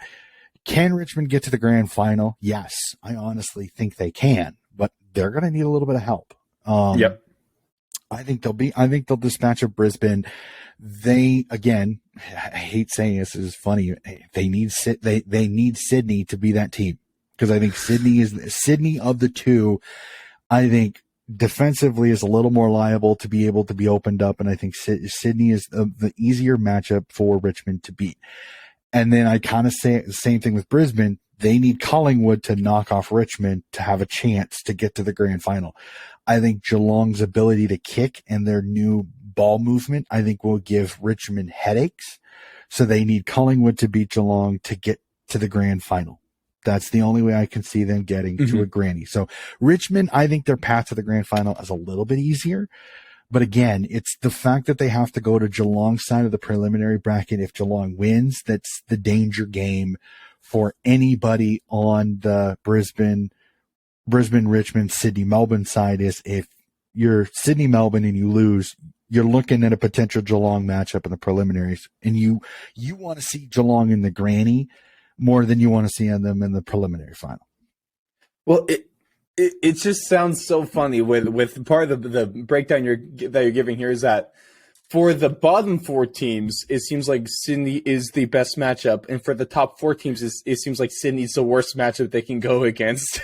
Can Richmond get to the grand final? Yes, I honestly think they can, but they're going to need a little bit of help. Yep. I think they'll dispatch of Brisbane. They, again, I hate saying this is funny. They need Sydney to be that team because I think Sydney of the two. I think defensively is a little more liable to be able to be opened up, and I think Sydney is the easier matchup for Richmond to beat. And then I kind of say the same thing with Brisbane. They need Collingwood to knock off Richmond to have a chance to get to the grand final. I think Geelong's ability to kick and their new ball movement, I think, will give Richmond headaches. So they need Collingwood to beat Geelong to get to the grand final. That's the only way I can see them getting to a granny. So Richmond, I think their path to the grand final is a little bit easier. But again, it's the fact that they have to go to Geelong's side of the preliminary bracket. If Geelong wins, that's the danger game for anybody on the Brisbane, Richmond, Sydney, Melbourne side. Is if you're Sydney, Melbourne and you lose, you're looking at a potential Geelong matchup in the preliminaries, and you want to see Geelong in the granny more than you want to see them in the preliminary final. Well, it just sounds so funny with part of the breakdown that you're giving here is that for the bottom 4 teams, it seems like Sydney is the best matchup, and for the top 4 teams, it seems like Sydney's the worst matchup they can go against.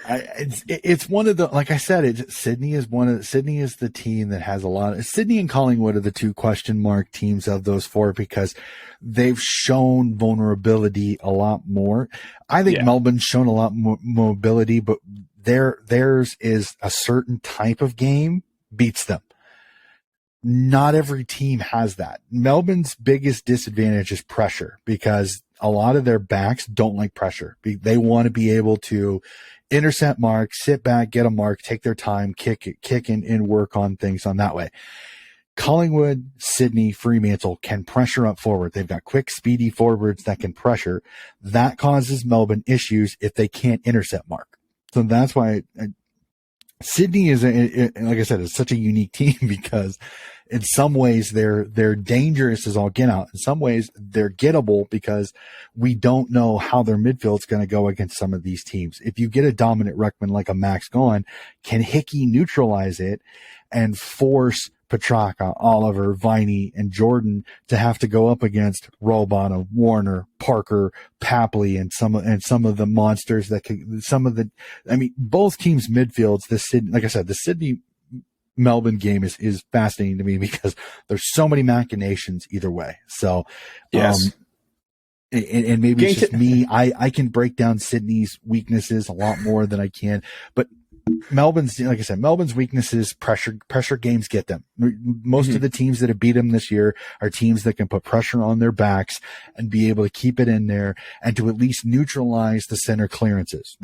It's one of the, like I said, Sydney is the team that has a lot of, Sydney and Collingwood are the 2 question mark teams of those 4 because they've shown vulnerability a lot more. I think Melbourne's shown a lot more mobility, but theirs is a certain type of game beats them. Not every team has that. Melbourne's biggest disadvantage is pressure because a lot of their backs don't like pressure. They want to be able to intercept mark, sit back, get a mark, take their time, kick and work on things on that way. Collingwood, Sydney, Fremantle can pressure up forward. They've got quick, speedy forwards that can pressure. That causes Melbourne issues if they can't intercept mark. So that's why Sydney is, like I said, it's such a unique team because in some ways they're dangerous as all get out. In some ways they're gettable because we don't know how their midfield's going to go against some of these teams. If you get a dominant ruckman like a Max Gawn, can Hickey neutralize it and force Petrarca, Oliver, Viney, and Jordan to have to go up against Robana, Warner, Parker, Papley, and some of the monsters that could, both teams' midfields, like I said, the Sydney Melbourne game is fascinating to me because there's so many machinations either way. So, yes. And maybe it's just me. I can break down Sydney's weaknesses a lot more than I can, but Melbourne's, like I said, Melbourne's weaknesses, pressure games get them. Most of the teams that have beat them this year are teams that can put pressure on their backs and be able to keep it in there and to at least neutralize the center clearances.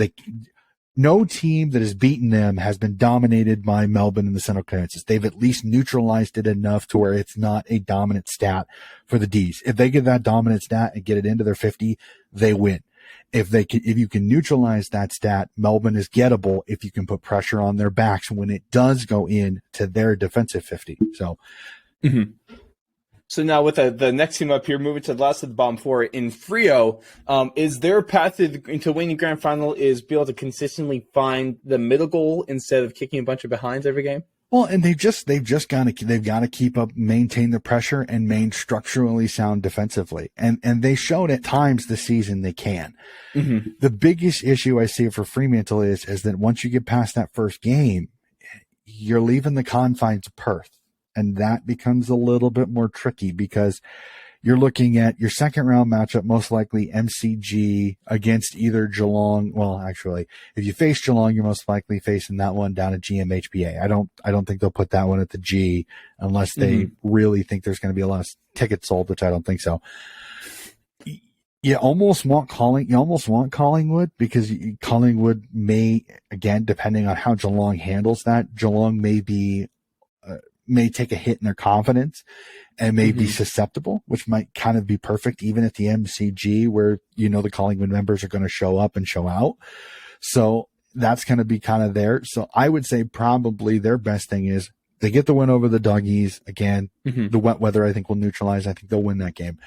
No team that has beaten them has been dominated by Melbourne in the center clearances. They've at least neutralized it enough to where it's not a dominant stat for the Ds. If they get that dominant stat and get it into their 50, they win. If you can neutralize that stat, Melbourne is gettable if you can put pressure on their backs when it does go in to their defensive 50. So, So now with the next team up here, moving to the last of the bottom four in Frio, is their path into winning grand final is be able to consistently find the middle goal instead of kicking a bunch of behinds every game? Well, and they've got to keep up, maintain the pressure and remain structurally sound defensively. And they showed at times this season they can. The biggest issue I see for Fremantle is that once you get past that first game, you're leaving the confines of Perth. And that becomes a little bit more tricky because you're looking at your second round matchup, most likely MCG against either Geelong. Well, actually, if you face Geelong, you're most likely facing that one down at GMHBA. I don't think they'll put that one at the G unless they really think there's going to be a lot of tickets sold, which I don't think so. You almost want Collingwood because Collingwood may, again, depending on how Geelong handles that, Geelong may take a hit in their confidence and may be susceptible, which might kind of be perfect even at the MCG where, the Collingwood members are going to show up and show out. So that's going to be kind of there. So I would say probably their best thing is they get the win over the Doggies. Again, the wet weather, I think, will neutralize. I think they'll win that game.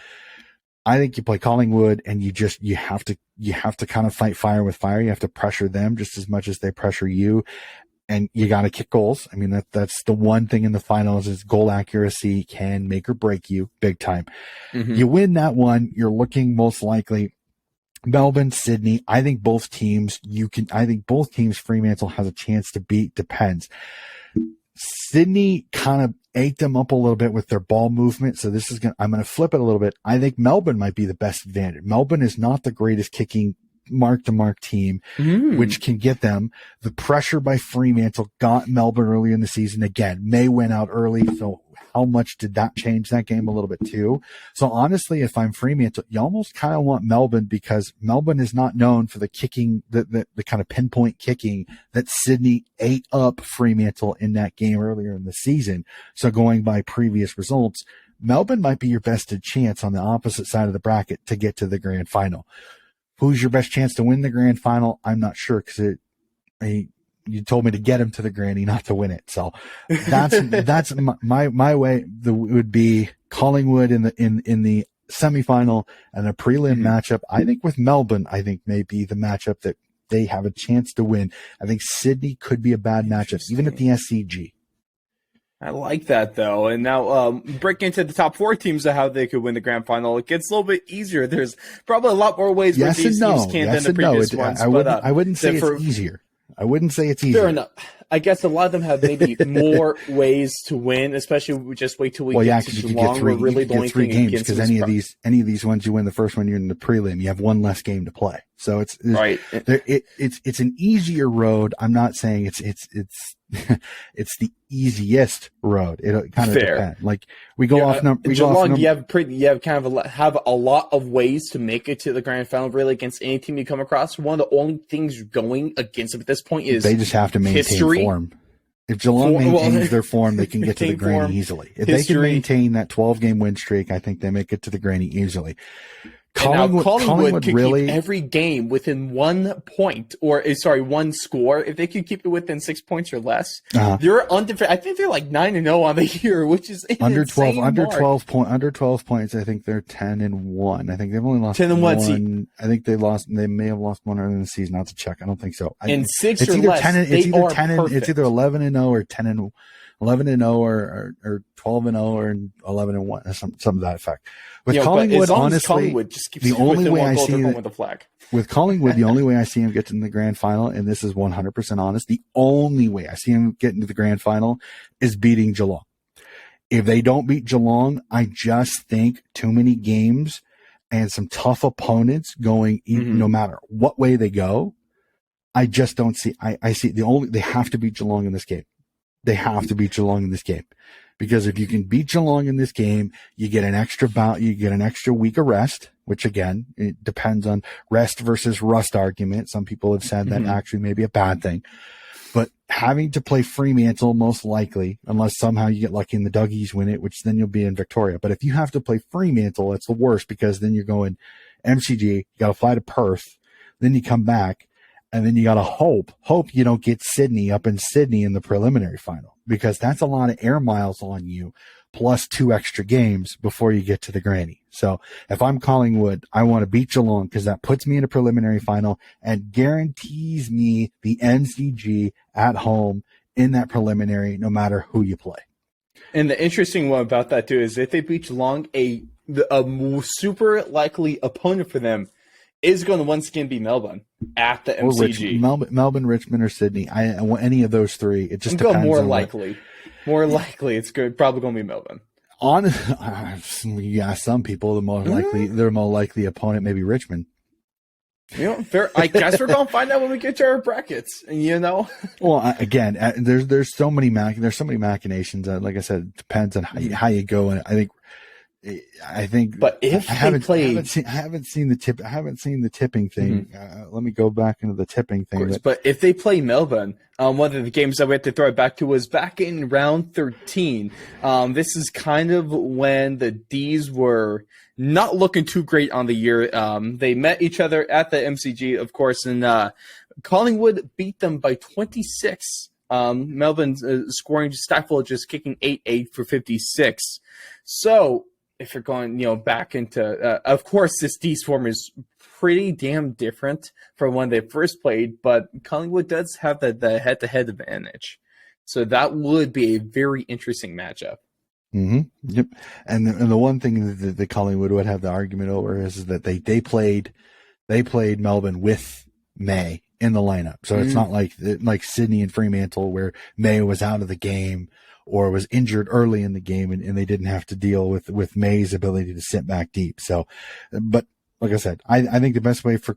I think you play Collingwood and you have to kind of fight fire with fire. You have to pressure them just as much as they pressure you. And you got to kick goals. I mean, that's the one thing in the finals is goal accuracy can make or break you big time. You win that one, you're looking most likely Melbourne, Sydney. I think both teams Fremantle has a chance to beat. Depends. Sydney kind of ate them up a little bit with their ball movement. So I'm going to flip it a little bit. I think Melbourne might be the best advantage. Melbourne is not the greatest kicking mark-to-mark team, which can get them. The pressure by Fremantle got Melbourne early in the season. Again, May went out early, so how much did that change that game a little bit too? So honestly, if I'm Fremantle, you almost kind of want Melbourne because Melbourne is not known for the kicking, the kind of pinpoint kicking that Sydney ate up Fremantle in that game earlier in the season. So going by previous results, Melbourne might be your best chance on the opposite side of the bracket to get to the grand final. Who's your best chance to win the grand final? I'm not sure because you told me to get him to the granny, not to win it. So that's my way. It would be Collingwood in the semifinal and a prelim matchup. I think with Melbourne, I think may be the matchup that they have a chance to win. I think Sydney could be a bad matchup, even at the SCG. I like that, though. And now breaking into the top four teams of how they could win the grand final, it gets a little bit easier. There's probably a lot more ways where these teams can than the previous ones. I wouldn't say it's easier. I wouldn't say it's easier. Fair enough. I guess a lot of them have maybe more ways to win, especially we just wait till we get to Geelong. We're really the only three thing games because any of these ones you win the first one, you're in the prelim. You have one less game to play, so it's right. It's an easier road. I'm not saying it's it's the easiest road. It kind of depends. Like we go off number. Geelong, you have kind of have a lot of ways to make it to the grand final. Really, against any team you come across, one of the only things going against them at this point is they just have to maintain form. If Geelong maintains their form, they can get to the granny easily. If they can maintain that 12-game win streak, I think they make it to the granny easily. And now Collingwood could really keep every game within 1 point, one score. If they could keep it within 6 points or less, they're undefeated. I think they're like 9-0 on the year, which is under 12 points. I think they're 10-1. I think they've only lost 10-1. I think they may have lost one early in the season. I'll have to check. I don't think so. In 6 or less, it's either 11-0 or 11-0 or 12-0 or 11-1, something to that effect. With Collingwood, honestly, Collingwood just keeps the only way I see with the flag. With Collingwood, the only way I see him get to the grand final, and this is 100% honest, the only way I see him getting to the grand final is beating Geelong. If they don't beat Geelong, I just think too many games and some tough opponents going, no matter what way they go. I just don't see. I see they have to beat Geelong in this game. They have to beat Geelong in this game, because if you can beat Geelong in this game, you get an extra week of rest, which again, it depends on rest versus rust argument. Some people have said that actually may be a bad thing, but having to play Fremantle most likely, unless somehow you get lucky and the Duggies win it, which then you'll be in Victoria. But if you have to play Fremantle, it's the worst, because then you're going MCG, you got to fly to Perth, then you come back. And then you got to hope you don't get Sydney up in Sydney in the preliminary final, because that's a lot of air miles on you, plus 2 extra games before you get to the granny. So if I'm Collingwood, I want to beat Geelong, because that puts me in a preliminary final and guarantees me the NCG at home in that preliminary, no matter who you play. And the interesting one about that too is if they beat Geelong, a super likely opponent for them is going to once again be Melbourne at the MCG. Melbourne, Richmond, or Sydney. Any of those three. It just depends. More likely, it's probably going to be Melbourne. Some people their more likely opponent may be Richmond. Fair. I guess we're going to find out when we get to our brackets. Well, again, there's so many machinations. Like I said, it depends on how you go. And I think, but if I haven't seen the tipping thing. Let me go back into the tipping thing. But if they play Melbourne, one of the games that we had to throw it back to was back in round 13. This is kind of when the D's were not looking too great on the year. They met each other at the MCG, of course, and Collingwood beat them by 26. Melbourne's scoring Stafford just kicking 8-8 for 56. So if you're going, back into, of course, this D's form is pretty damn different from when they first played, but Collingwood does have the head-to-head advantage. So that would be a very interesting matchup. Yep. And the one thing that the Collingwood would have the argument over is that they played Melbourne with May in the lineup. So it's not like Sydney and Fremantle, where May was out of the game or was injured early in the game, and they didn't have to deal with May's ability to sit back deep. So, but like I said, I think the best way for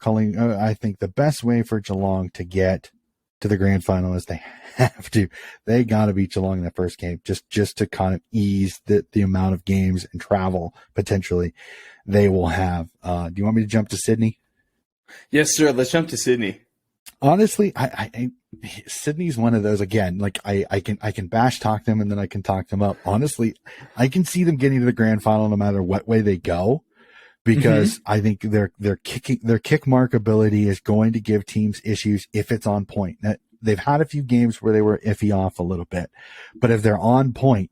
Geelong to get to the grand final is they got to beat Geelong in that first game, just to kind of ease the amount of games and travel potentially they will have. Do you want me to jump to Sydney? Yes, sir. Let's jump to Sydney. Honestly, I Sydney's one of those, again, like I can bash talk them and then I can talk them up. Honestly, I can see them getting to the grand final no matter what way they go, because I think their kick mark ability is going to give teams issues if it's on point. Now, they've had a few games where they were iffy off a little bit, but if they're on point,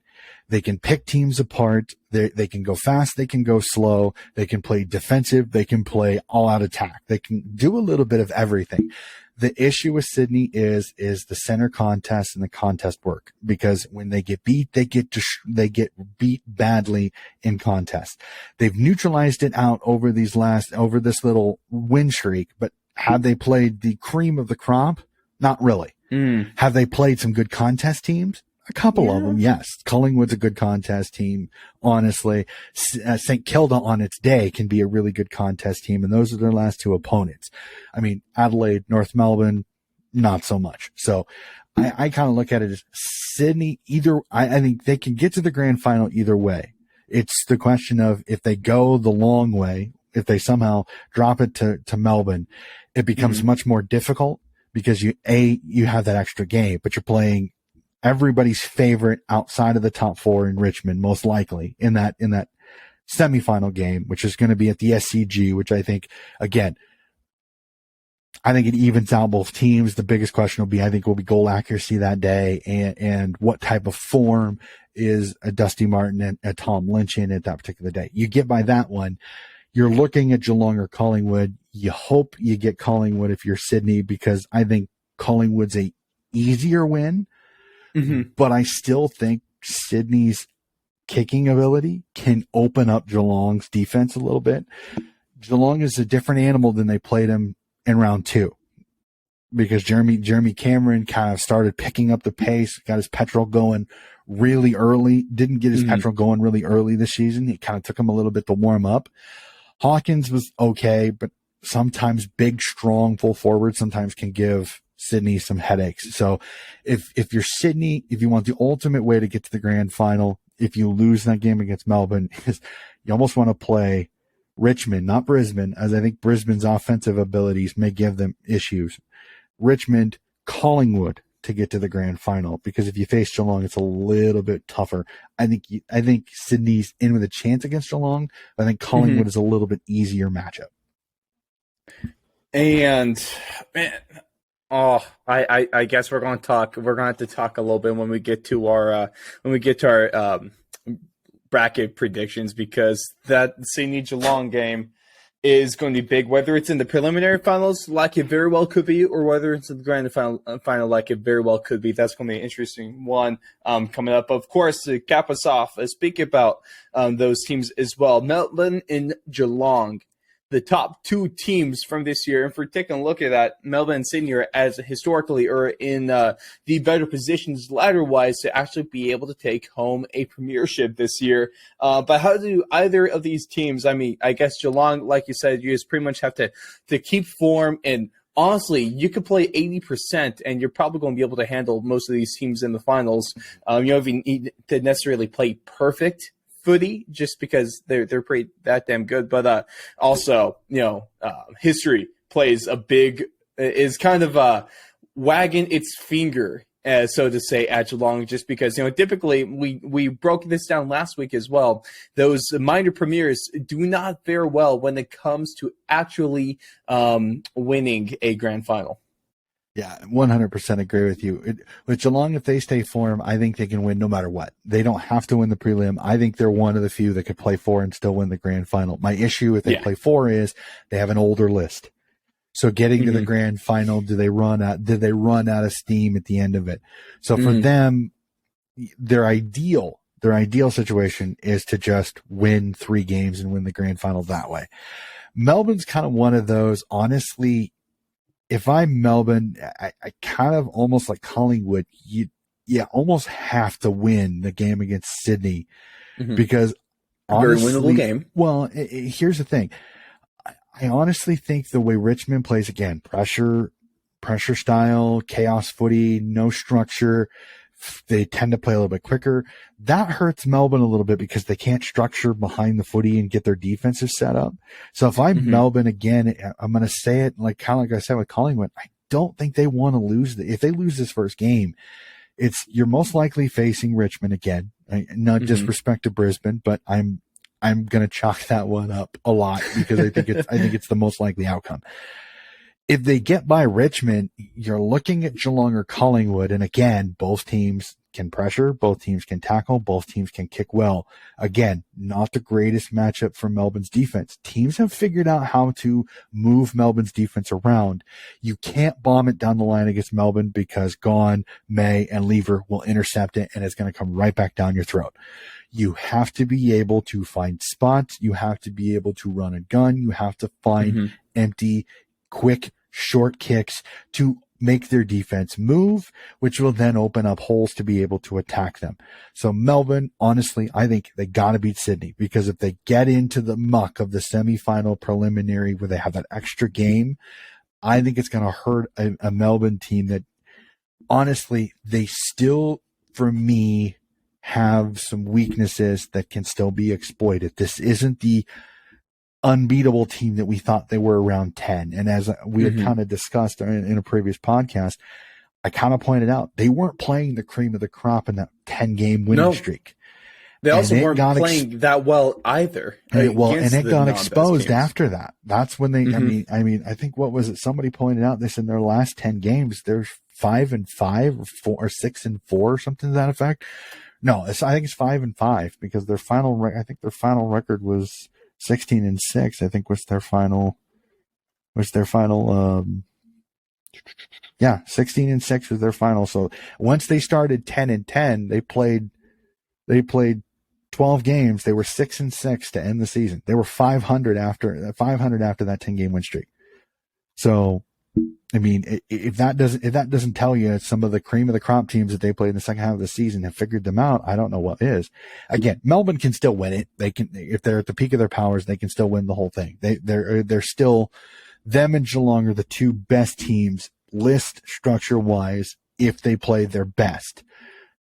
they can pick teams apart. They can go fast. They can go slow. They can play defensive. They can play all out attack. They can do a little bit of everything. The issue with Sydney is the center contest and the contest work, because when they get beat, they get beat badly in contest. They've neutralized it out over this little win streak, but have they played the cream of the crop? Not really. Have they played some good contest teams? A couple of them, yes. Collingwood's a good contest team, honestly. St. Kilda on its day can be a really good contest team, and those are their last two opponents. I mean, Adelaide, North Melbourne, not so much. So I kind of look at it as Sydney, I think they can get to the grand final either way. It's the question of if they go the long way, if they somehow drop it to Melbourne, it becomes much more difficult, because you have that extra game, but you're playing everybody's favorite outside of the top four in Richmond, most likely in that semifinal game, which is going to be at the SCG, which I think, again, I think it evens out both teams. The biggest question will be goal accuracy that day and what type of form is a Dusty Martin and a Tom Lynch in at that particular day. You get by that one, you're looking at Geelong or Collingwood. You hope you get Collingwood if you're Sydney, because I think Collingwood's a easier win, but I still think Sydney's kicking ability can open up Geelong's defense a little bit. Geelong is a different animal than they played him in round 2, because Jeremy Cameron kind of started picking up the pace, got his petrol going really early, didn't get his petrol going really early this season. It kind of took him a little bit to warm up. Hawkins was okay, but sometimes big, strong, full forward sometimes can give Sydney some headaches. So if you're Sydney, if you want the ultimate way to get to the grand final, if you lose that game against Melbourne, you almost want to play Richmond, not Brisbane, as I think Brisbane's offensive abilities may give them issues. Richmond, Collingwood to get to the grand final, because if you face Geelong, it's a little bit tougher. I think Sydney's in with a chance against Geelong. I think Collingwood is a little bit easier matchup. And man, I guess we're going to have to talk a little bit when we get to our bracket predictions, because that Sydney Geelong game is going to be big, whether it's in the preliminary finals like it very well could be, or whether it's in the grand final like it very well could be. That's going to be an interesting one coming up. Of course, to cap us off, speaking about those teams as well, Melbourne and Geelong, the top 2 teams from this year. And for taking a look at that, Melbourne and Sydney are as historically or in the better positions ladder-wise to actually be able to take home a premiership this year. But how do either of these teams, I mean, I guess Geelong, like you said, you just pretty much have to keep form, and honestly, you could play 80% and you're probably going to be able to handle most of these teams in the finals. You don't even need to necessarily play perfect footy just because they're pretty that damn good, but also history plays is kind of wagging its finger, so to say, at Geelong, just because typically we broke this down last week as well. Those minor premiers do not fare well when it comes to actually winning a grand final. Yeah, 100% agree with you. With Geelong, if they stay form, I think they can win no matter what. They don't have to win the prelim. I think they're one of the few that could play 4 and still win the grand final. My issue if they play 4 is they have an older list. So getting to the grand final, did they run out of steam at the end of it? So for them, their ideal situation is to just win 3 games and win the grand final that way. Melbourne's kind of one of those, honestly. If I'm Melbourne, I kind of almost like Collingwood, you almost have to win the game against Sydney, because honestly, very winnable game. Well, here's the thing. I honestly think the way Richmond plays, again, pressure style, chaos footy, no structure, they tend to play a little bit quicker. That hurts Melbourne a little bit because they can't structure behind the footy and get their defenses set up. So if I'm Melbourne again, I'm going to say it kind of like I said with Collingwood. I don't think they want to lose. If they lose this first game, you're most likely facing Richmond again. Not disrespect to Brisbane, but I'm going to chalk that one up a lot because I think it's the most likely outcome. If they get by Richmond, you're looking at Geelong or Collingwood, and again, both teams can pressure, both teams can tackle, both teams can kick well. Again, not the greatest matchup for Melbourne's defense. Teams have figured out how to move Melbourne's defense around. You can't bomb it down the line against Melbourne because Gawn, May, and Lever will intercept it, and it's going to come right back down your throat. You have to be able to find spots. You have to be able to run a gun. You have to find empty, quick, short kicks to make their defense move, which will then open up holes to be able to attack them. So Melbourne, honestly, I think they got to beat Sydney, because if they get into the muck of the semifinal preliminary where they have that extra game, I think it's going to hurt a Melbourne team that, honestly, they still, for me, have some weaknesses that can still be exploited. This isn't the unbeatable team that we thought they were around 10. And as we had kind of discussed in a previous podcast, I kind of pointed out they weren't playing the cream of the crop in that 10-game winning streak. They also And it weren't got playing that well either. and it against the got non-best exposed teams. after that. That's when they. Mhm. I think what was it? Somebody pointed out this in their last 10 games. There's 5-5 or 6-4 or something to that effect. No, I think it's 5-5 because their final. I think their final record was 16-6. I think was their final. Yeah, 16-6 was their final. So once they started 10-10, they played 12 games. They were 6-6 to end the season. They were 500 after that 10-game win streak. So, I mean, if that doesn't tell you some of the cream of the crop teams that they played in the second half of the season have figured them out, I don't know what is. Again, Melbourne can still win it. They can, if they're at the peak of their powers, they can still win the whole thing. They're still, them and Geelong are the two best teams list structure wise if they play their best.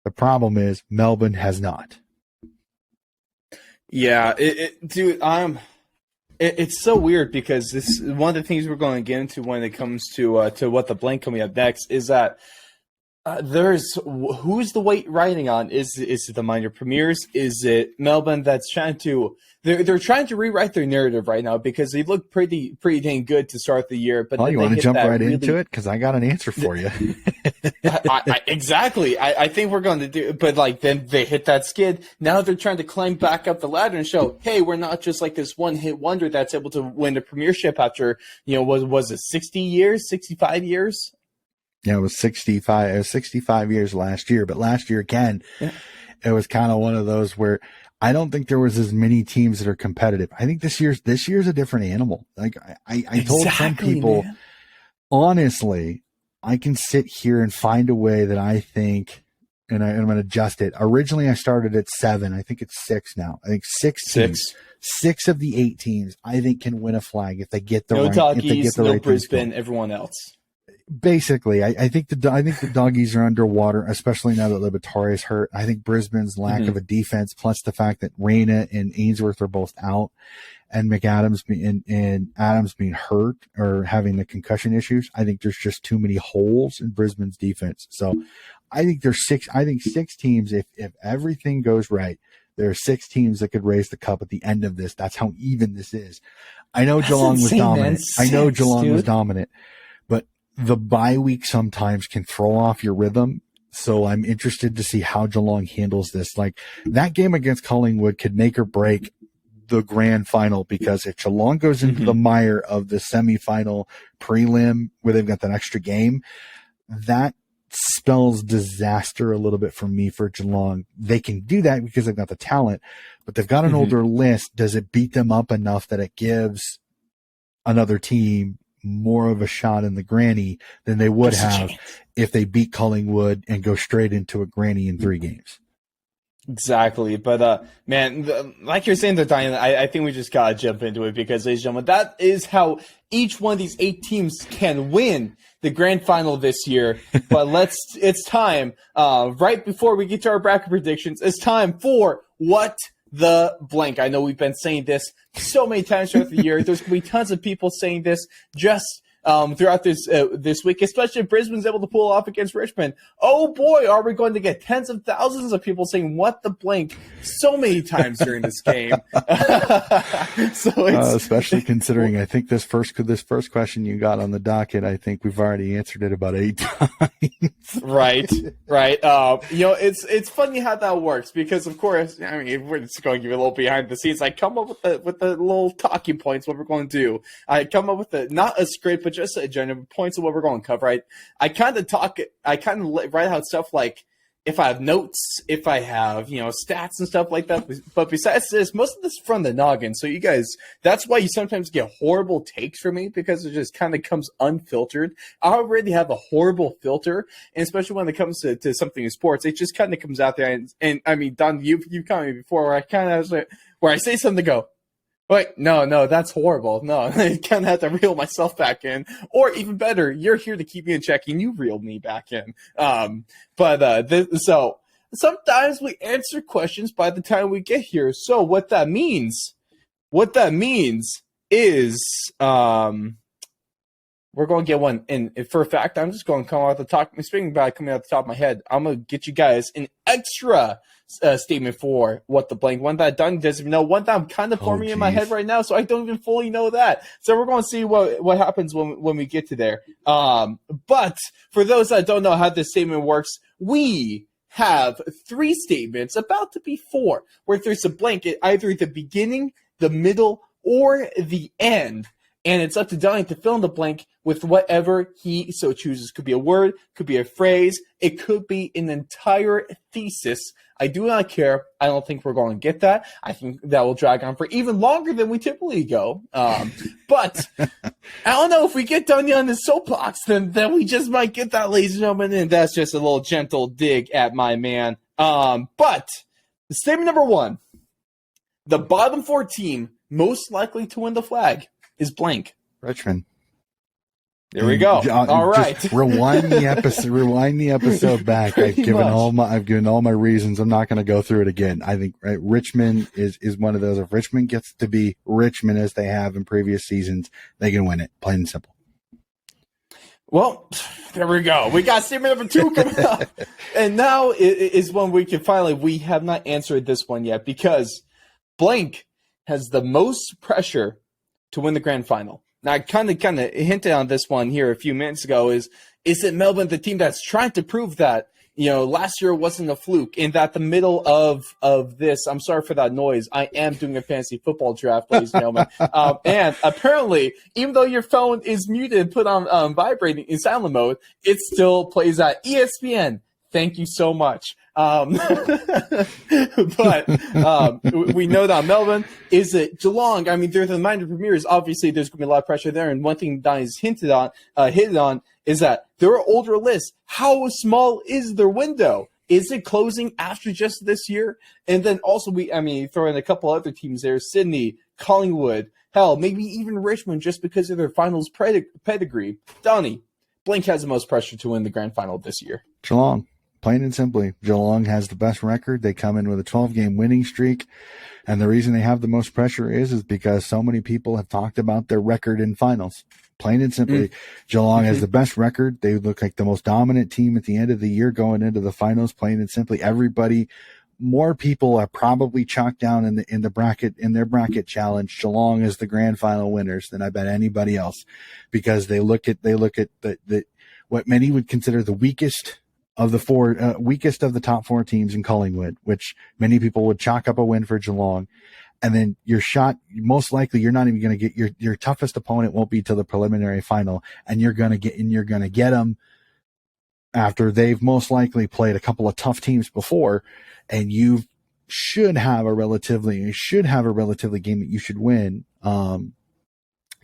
The problem is Melbourne has not. Yeah, dude, it's so weird because this one of the things we're going to get into when it comes to what the blank coming up next is that who's the weight riding on? Is it the minor premiers? Is it Melbourne that's trying to they're trying to rewrite their narrative right now because they look pretty dang good to start the year. But You want to jump right into it because I got an answer for you. Exactly. I think we're going to do, but like then they hit that skid. Now they're trying to climb back up the ladder and show, hey, we're not just like this one hit wonder that's able to win a premiership after was it 60 years, 65 years? Yeah, it was 65. It was 65 years last year, but last year again, It was kind of one of those where I don't think there was as many teams that are competitive. I think this year's a different animal. Like I told some people, man. Honestly, I can sit here and find a way that I think, and I'm going to adjust it. Originally, I started at 7. I think it's 6 now. I think 6 teams. 6 of the 8 teams I think can win a flag if they get the right. Doggies, if they get the no right Brisbane, everyone else. Basically, I think the doggies are underwater, especially now that Liberatore is hurt. I think Brisbane's lack of a defense, plus the fact that Reyna and Ainsworth are both out, and McAdams and Adams being hurt or having the concussion issues. I think there's just too many holes in Brisbane's defense. So, I think there's 6. I think 6 teams. If everything goes right, there are 6 teams that could raise the cup at the end of this. That's how even this is. I know Geelong was dominant. I know Geelong was dominant. The bye week sometimes can throw off your rhythm. So I'm interested to see how Geelong handles this. Like that game against Collingwood could make or break the grand final, because if Geelong goes into the mire of the semifinal prelim where they've got that extra game, that spells disaster a little bit for me for Geelong. They can do that because they've got the talent, but they've got an older list. Does it beat them up enough that it gives another team more of a shot in the granny than they would have if they beat Collingwood and go straight into a granny in 3 games? Exactly. But, man, like you're saying there, Diane, I think we just got to jump into it because, ladies and gentlemen, that is how each one of these 8 teams can win the grand final this year. But it's time, right before we get to our bracket predictions, it's time for What the Blank. I know we've been saying this so many times throughout the year. There's going to be tons of people saying this just throughout this week, especially if Brisbane's able to pull off against Richmond. Oh boy, are we going to get tens of thousands of people saying "What the blank" so many times during this game. Especially considering, I think this first question you got on the docket, I think we've already answered it about 8 times. Right. It's funny how that works because, of course, I mean, we're just going to give you a little behind the scenes. I come up with the little talking points, what we're going to do. I come up with not a script, but just a general points of what we're going to cover. I kind of write out stuff like if I have notes, if I have, stats and stuff like that. But besides this, most of this is from the noggin. So you guys, that's why you sometimes get horrible takes from me, because it just kind of comes unfiltered. I already have a horrible filter, and especially when it comes to something in sports, it just kind of comes out there. And I mean, Don, you've commented before where I say something to go, wait, no, that's horrible. No, I kind of have to reel myself back in. Or even better, you're here to keep me in check, and you reeled me back in. So sometimes we answer questions by the time we get here. So what that means is we're going to get one. And for a fact, I'm just going to come out the top. Speaking about coming out the top of my head, I'm going to get you guys an extra statement for what the blank, one that Donnie doesn't even know, one that I'm kind of forming in my head right now, so I don't even fully know that. So we're going to see what happens when we get to there. But for those that don't know how this statement works, we have 3 statements, about to be 4, where there's a blank at either the beginning, the middle, or the end. And it's up to Donnie to fill in the blank with whatever he so chooses. Could be a word, could be a phrase, it could be an entire thesis. I do not care. I don't think we're going to get that. I think that will drag on for even longer than we typically go. But I don't know if we get Donnie on the soapbox, then we just might get that, ladies and gentlemen. And that's just a little gentle dig at my man. But statement number 1, the bottom 4 team most likely to win the flag is blank. Richmond. There we go. All right. Rewind the episode back. I've given all my reasons. I'm not going to go through it again. I think Richmond is one of those. If Richmond gets to be Richmond as they have in previous seasons, they can win it. Plain and simple. Well, there we go. We got statement number 2 coming up. And now is when we can finally, we have not answered this one yet, because blank has the most pressure to win the grand final. Now, I kind of hinted on this one here a few minutes ago. Is it Melbourne, the team that's trying to prove that, last year wasn't a fluke, and that the middle of this, I'm sorry for that noise, I am doing a fantasy football draft, ladies and gentlemen. And apparently, even though your phone is muted and put on vibrating in silent mode, it still plays at ESPN. Thank you so much. But we know that Melbourne is it Geelong. I mean, they're the minor premiers. Obviously, there's going to be a lot of pressure there. And one thing Donnie's hit on is that there are older lists. How small is their window? Is it closing after just this year? And then also, throw in a couple other teams there: Sydney, Collingwood, hell, maybe even Richmond, just because of their finals pedigree. Donnie, blank has the most pressure to win the grand final this year. Geelong. Plain and simply, Geelong has the best record. They come in with a 12-game winning streak. And the reason they have the most pressure is because so many people have talked about their record in finals. Plain and simply, Geelong has the best record. They look like the most dominant team at the end of the year going into the finals. Plain and simply, more people are probably chalked down in their bracket challenge Geelong as the grand final winners than I bet anybody else, because they look at the what many would consider the weakest of the top 4 teams in Collingwood, which many people would chalk up a win for Geelong. And then your shot, most likely you're not even going to get your toughest opponent won't be till the preliminary final. And you're going to get them after they've most likely played a couple of tough teams before. And you should have a relatively game that you should win.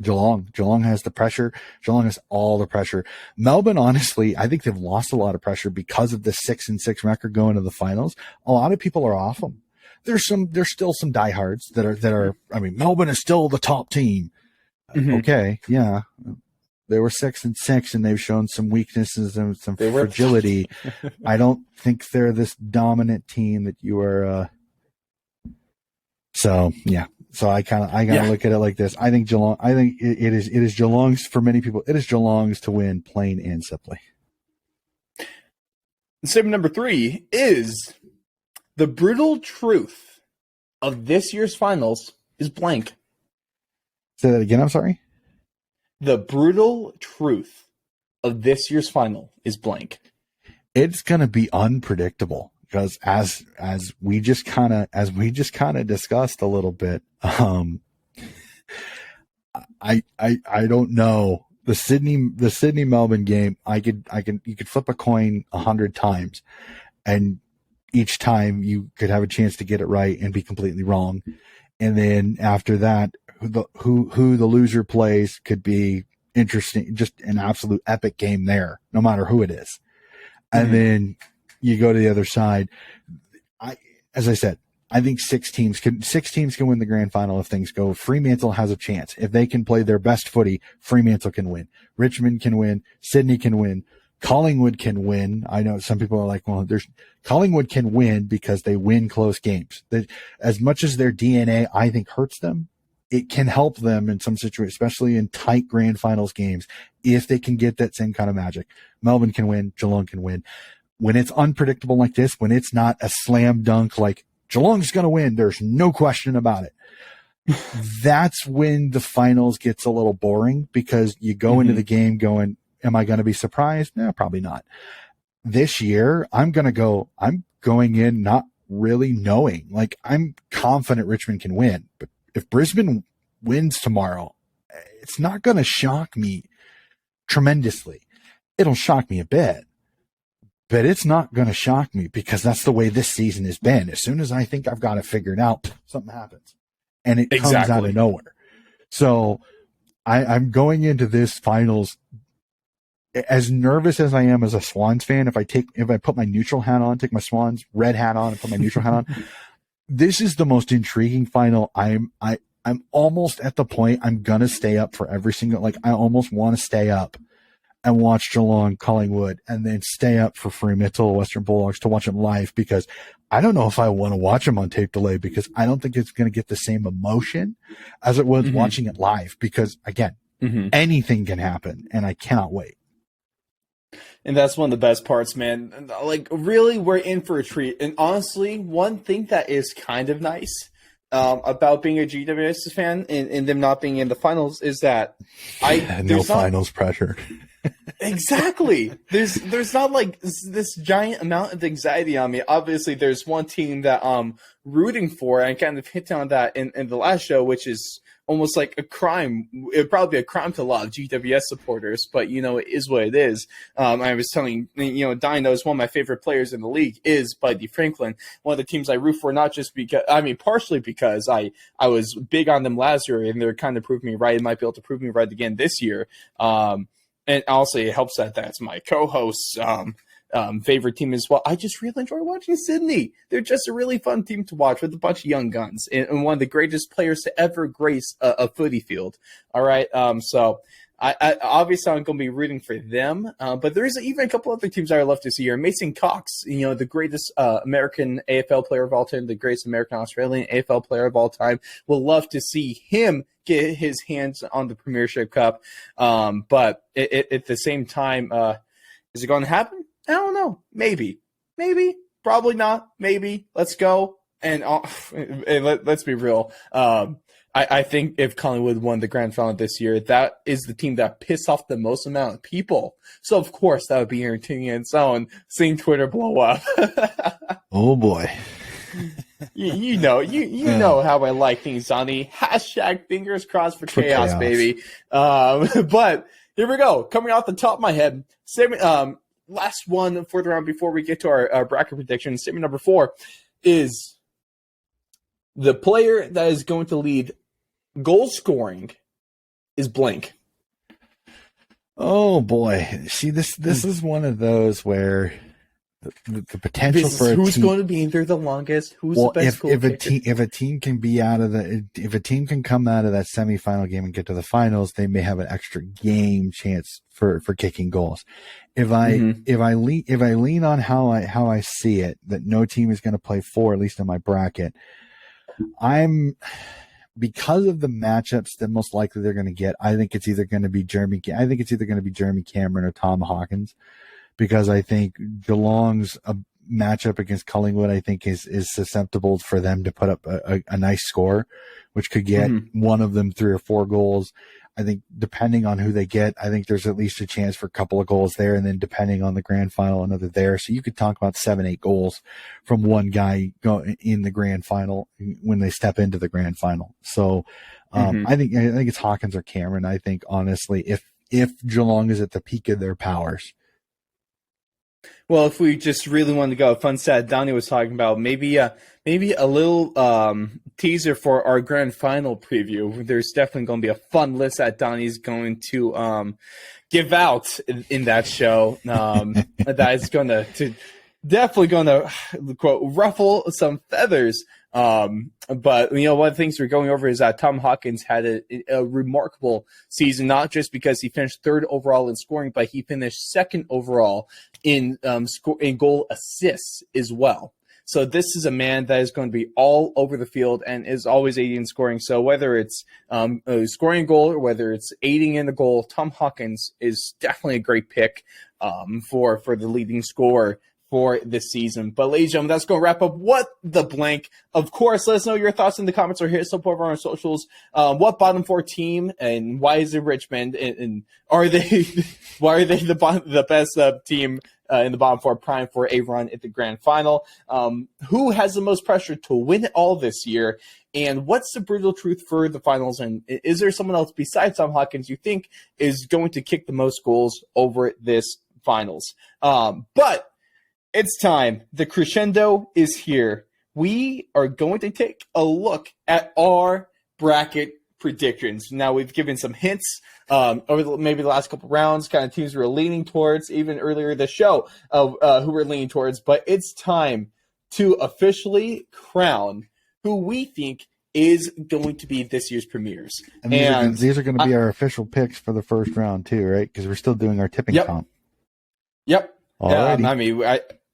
Geelong has the pressure. Geelong has all the pressure. Melbourne, honestly, I think they've lost a lot of pressure because of the 6-6 record going to the finals. A lot of people are off them. There's still some diehards that are. I mean, Melbourne is still the top team. Mm-hmm. Okay, yeah, they were 6-6, and they've shown some weaknesses and some fragility. I don't think they're this dominant team that you are. So yeah. So I gotta look at it like this. I think Geelong. I think it is Geelong's for many people. It is Geelong's to win, plain and simply. Statement number 3 is the brutal truth of this year's finals is blank. Say that again. I'm sorry. The brutal truth of this year's final is blank. It's gonna be unpredictable. Because as we just kind of discussed a little bit, I don't know the Sydney Melbourne game. You could flip a coin 100 times, and each time you could have a chance to get it right and be completely wrong. And then after that, who the loser plays could be interesting, just an absolute epic game there, no matter who it is. And then you go to the other side. As I said, I think 6 teams can win the grand final if things go. Fremantle has a chance. If they can play their best footy, Fremantle can win. Richmond can win. Sydney can win. Collingwood can win. I know some people are like, well, Collingwood can win because they win close games. As much as their DNA, I think, hurts them, it can help them in some situations, especially in tight grand finals games, if they can get that same kind of magic. Melbourne can win. Geelong can win. when it's unpredictable like this, when it's not a slam dunk, like Geelong's going to win, there's no question about it. That's when the finals gets a little boring because you go into the game going, am I going to be surprised? No, probably not. This year, I'm going in not really knowing. Like, I'm confident Richmond can win, but if Brisbane wins tomorrow, it's not going to shock me tremendously. It'll shock me a bit, but it's not going to shock me because that's the way this season has been. As soon as I think I've got it figured out, something happens and it comes out of nowhere. So I'm going into this finals as nervous as I am as a Swans fan. If I put my neutral hat on, take my Swans red hat on and put my neutral hat on, this is the most intriguing final. I'm almost at the point I'm going to stay up for every single, like I almost want to stay up and watch Geelong, Collingwood, and then stay up for Fremantle, Western Bulldogs to watch them live because I don't know if I want to watch them on tape delay because I don't think it's going to get the same emotion as it was watching it live because, again, anything can happen, and I cannot wait. And that's one of the best parts, man. Like, really, we're in for a treat. And honestly, one thing that is kind of nice about being a GWS fan and them not being in the finals is that no finals pressure. Exactly. There's not like this giant amount of anxiety on me. Obviously, there's one team that I'm rooting for, and I kind of hit on that in the last show, which is almost like a crime. It would probably be a crime to a lot of GWS supporters, but, it is what it is. I was telling, Donnie knows one of my favorite players in the league is Buddy Franklin, one of the teams I root for, not just because, partially because I was big on them last year, and they're kind of proving me right, and might be able to prove me right again this year. And also it helps that that's my co-host's favorite team as well. I just really enjoy watching Sydney. They're just a really fun team to watch with a bunch of young guns and one of the greatest players to ever grace a footy field. All right. So I obviously I'm going to be rooting for them, but there's even a couple other teams I would love to see here. Mason Cox, the greatest American AFL player of all time, the greatest American Australian AFL player of all time. We'll love to see him get his hands on the Premiership Cup. But at the same time, is it going to happen? I don't know. Maybe, probably not. Maybe. Let's go. And let's be real. I think if Collingwood won the grand final this year, that is the team that pissed off the most amount of people. So, of course, that would be entertaining in its own, seeing Twitter blow up. Oh, boy. You know how I like things, Sonny. # fingers crossed for chaos, baby. But here we go. Coming off the top of my head, last one for the round before we get to our bracket predictions. Statement number 4 is the player that is going to lead goal scoring is blank. Oh boy. See, this is one of those where the potential for a who's team, going to be there the longest, who's the best goal if a team can be if a team can come out of that semifinal game and get to the finals, they may have an extra game chance for kicking goals. If I lean on how I see it, that no team is going to play 4, at least in my bracket, because of the matchups that most likely they're going to get, I think it's either going to be Jeremy Cameron or Tom Hawkins, because I think Geelong's matchup against Collingwood, I think is susceptible for them to put up a nice score, which could get one of them 3 or 4 goals. I think depending on who they get, I think there's at least a chance for a couple of goals there. And then depending on the grand final, another there. So you could talk about 7-8 goals from one guy in the grand final when they step into the grand final. So I think it's Hawkins or Cameron. I think honestly, if Geelong is at the peak of their powers. Well, if we just really wanted to go, a fun stat Donnie was talking about, maybe a little teaser for our grand final preview. There's definitely going to be a fun list that Donnie's going to give out in that show. That is going to definitely going to quote ruffle some feathers. But one of the things we're going over is that Tom Hawkins had a remarkable season, not just because he finished 3rd overall in scoring, but he finished 2nd overall in goal assists as well. So this is a man that is going to be all over the field and is always aiding in scoring. So whether it's scoring a goal or whether it's aiding in the goal, Tom Hawkins is definitely a great pick for the leading scorer for this season. But ladies and gentlemen, that's going to wrap up What the Blank. Of course, let us know your thoughts in the comments or hit us up over on our socials. What bottom four team and why is it Richmond? And are they why are they the best team in the bottom four, prime for a run at the grand final? Who has the most pressure to win it all this year? And what's the brutal truth for the finals? And is there someone else besides Tom Hawkins you think is going to kick the most goals over this finals? But it's time. The crescendo is here. We are going to take a look at our bracket predictions. Now, we've given some hints over maybe the last couple rounds, kind of teams we're leaning towards, even earlier in the show, of who we're leaning towards. But it's time to officially crown who we think is going to be this year's premieres. And these are going to be our official picks for the first round, too, right? Because we're still doing our tipping comp. Yep. Alrighty. I mean,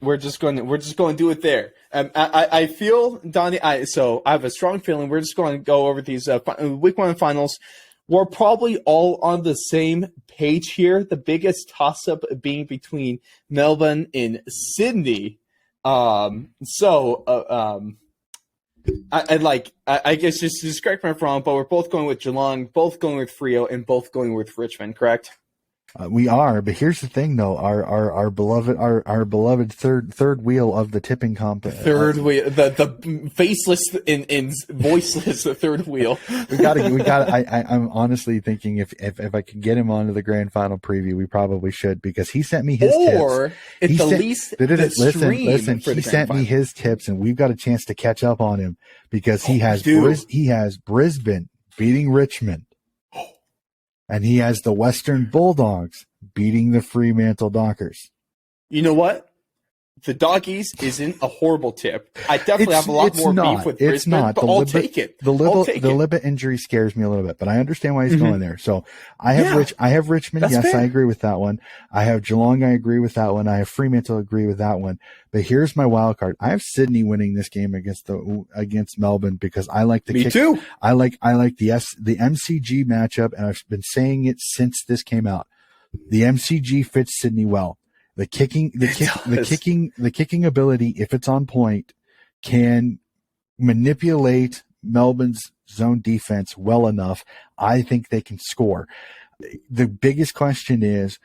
we're just going to do it there. I feel, Donnie. So I have a strong feeling we're just going to go over these week one finals. We're probably all on the same page here. The biggest toss up being between Melbourne and Sydney. I guess just correct me if I'm wrong, but we're both going with Geelong, both going with Freo, and both going with Richmond. Correct? We are, but here's the thing, though. Our beloved third wheel of the tipping comp. Third wheel, the faceless and voiceless third wheel. We got. I'm honestly thinking if I could get him onto the grand final preview, we probably should, because he sent me his tips. Or at the least, listen. He sent me his tips, and we've got a chance to catch up on him because he has Brisbane beating Richmond. And he has the Western Bulldogs beating the Fremantle Dockers. You know what? The Doggies isn't a horrible tip. I definitely have a lot more beef with Brisbane, but I'll take it. The Libba injury scares me a little bit, but I understand why he's going there. So I have Richmond. That's fair. I agree with that one. I have Geelong. I agree with that one. I have Fremantle. I agree with that one. But here's my wild card. I have Sydney winning this game against Melbourne because I like the Me too. I like the MCG matchup, and I've been saying it since this came out. The MCG fits Sydney well. The kicking ability, if it's on point, can manipulate Melbourne's zone defense well enough. I think they can score. The biggest question is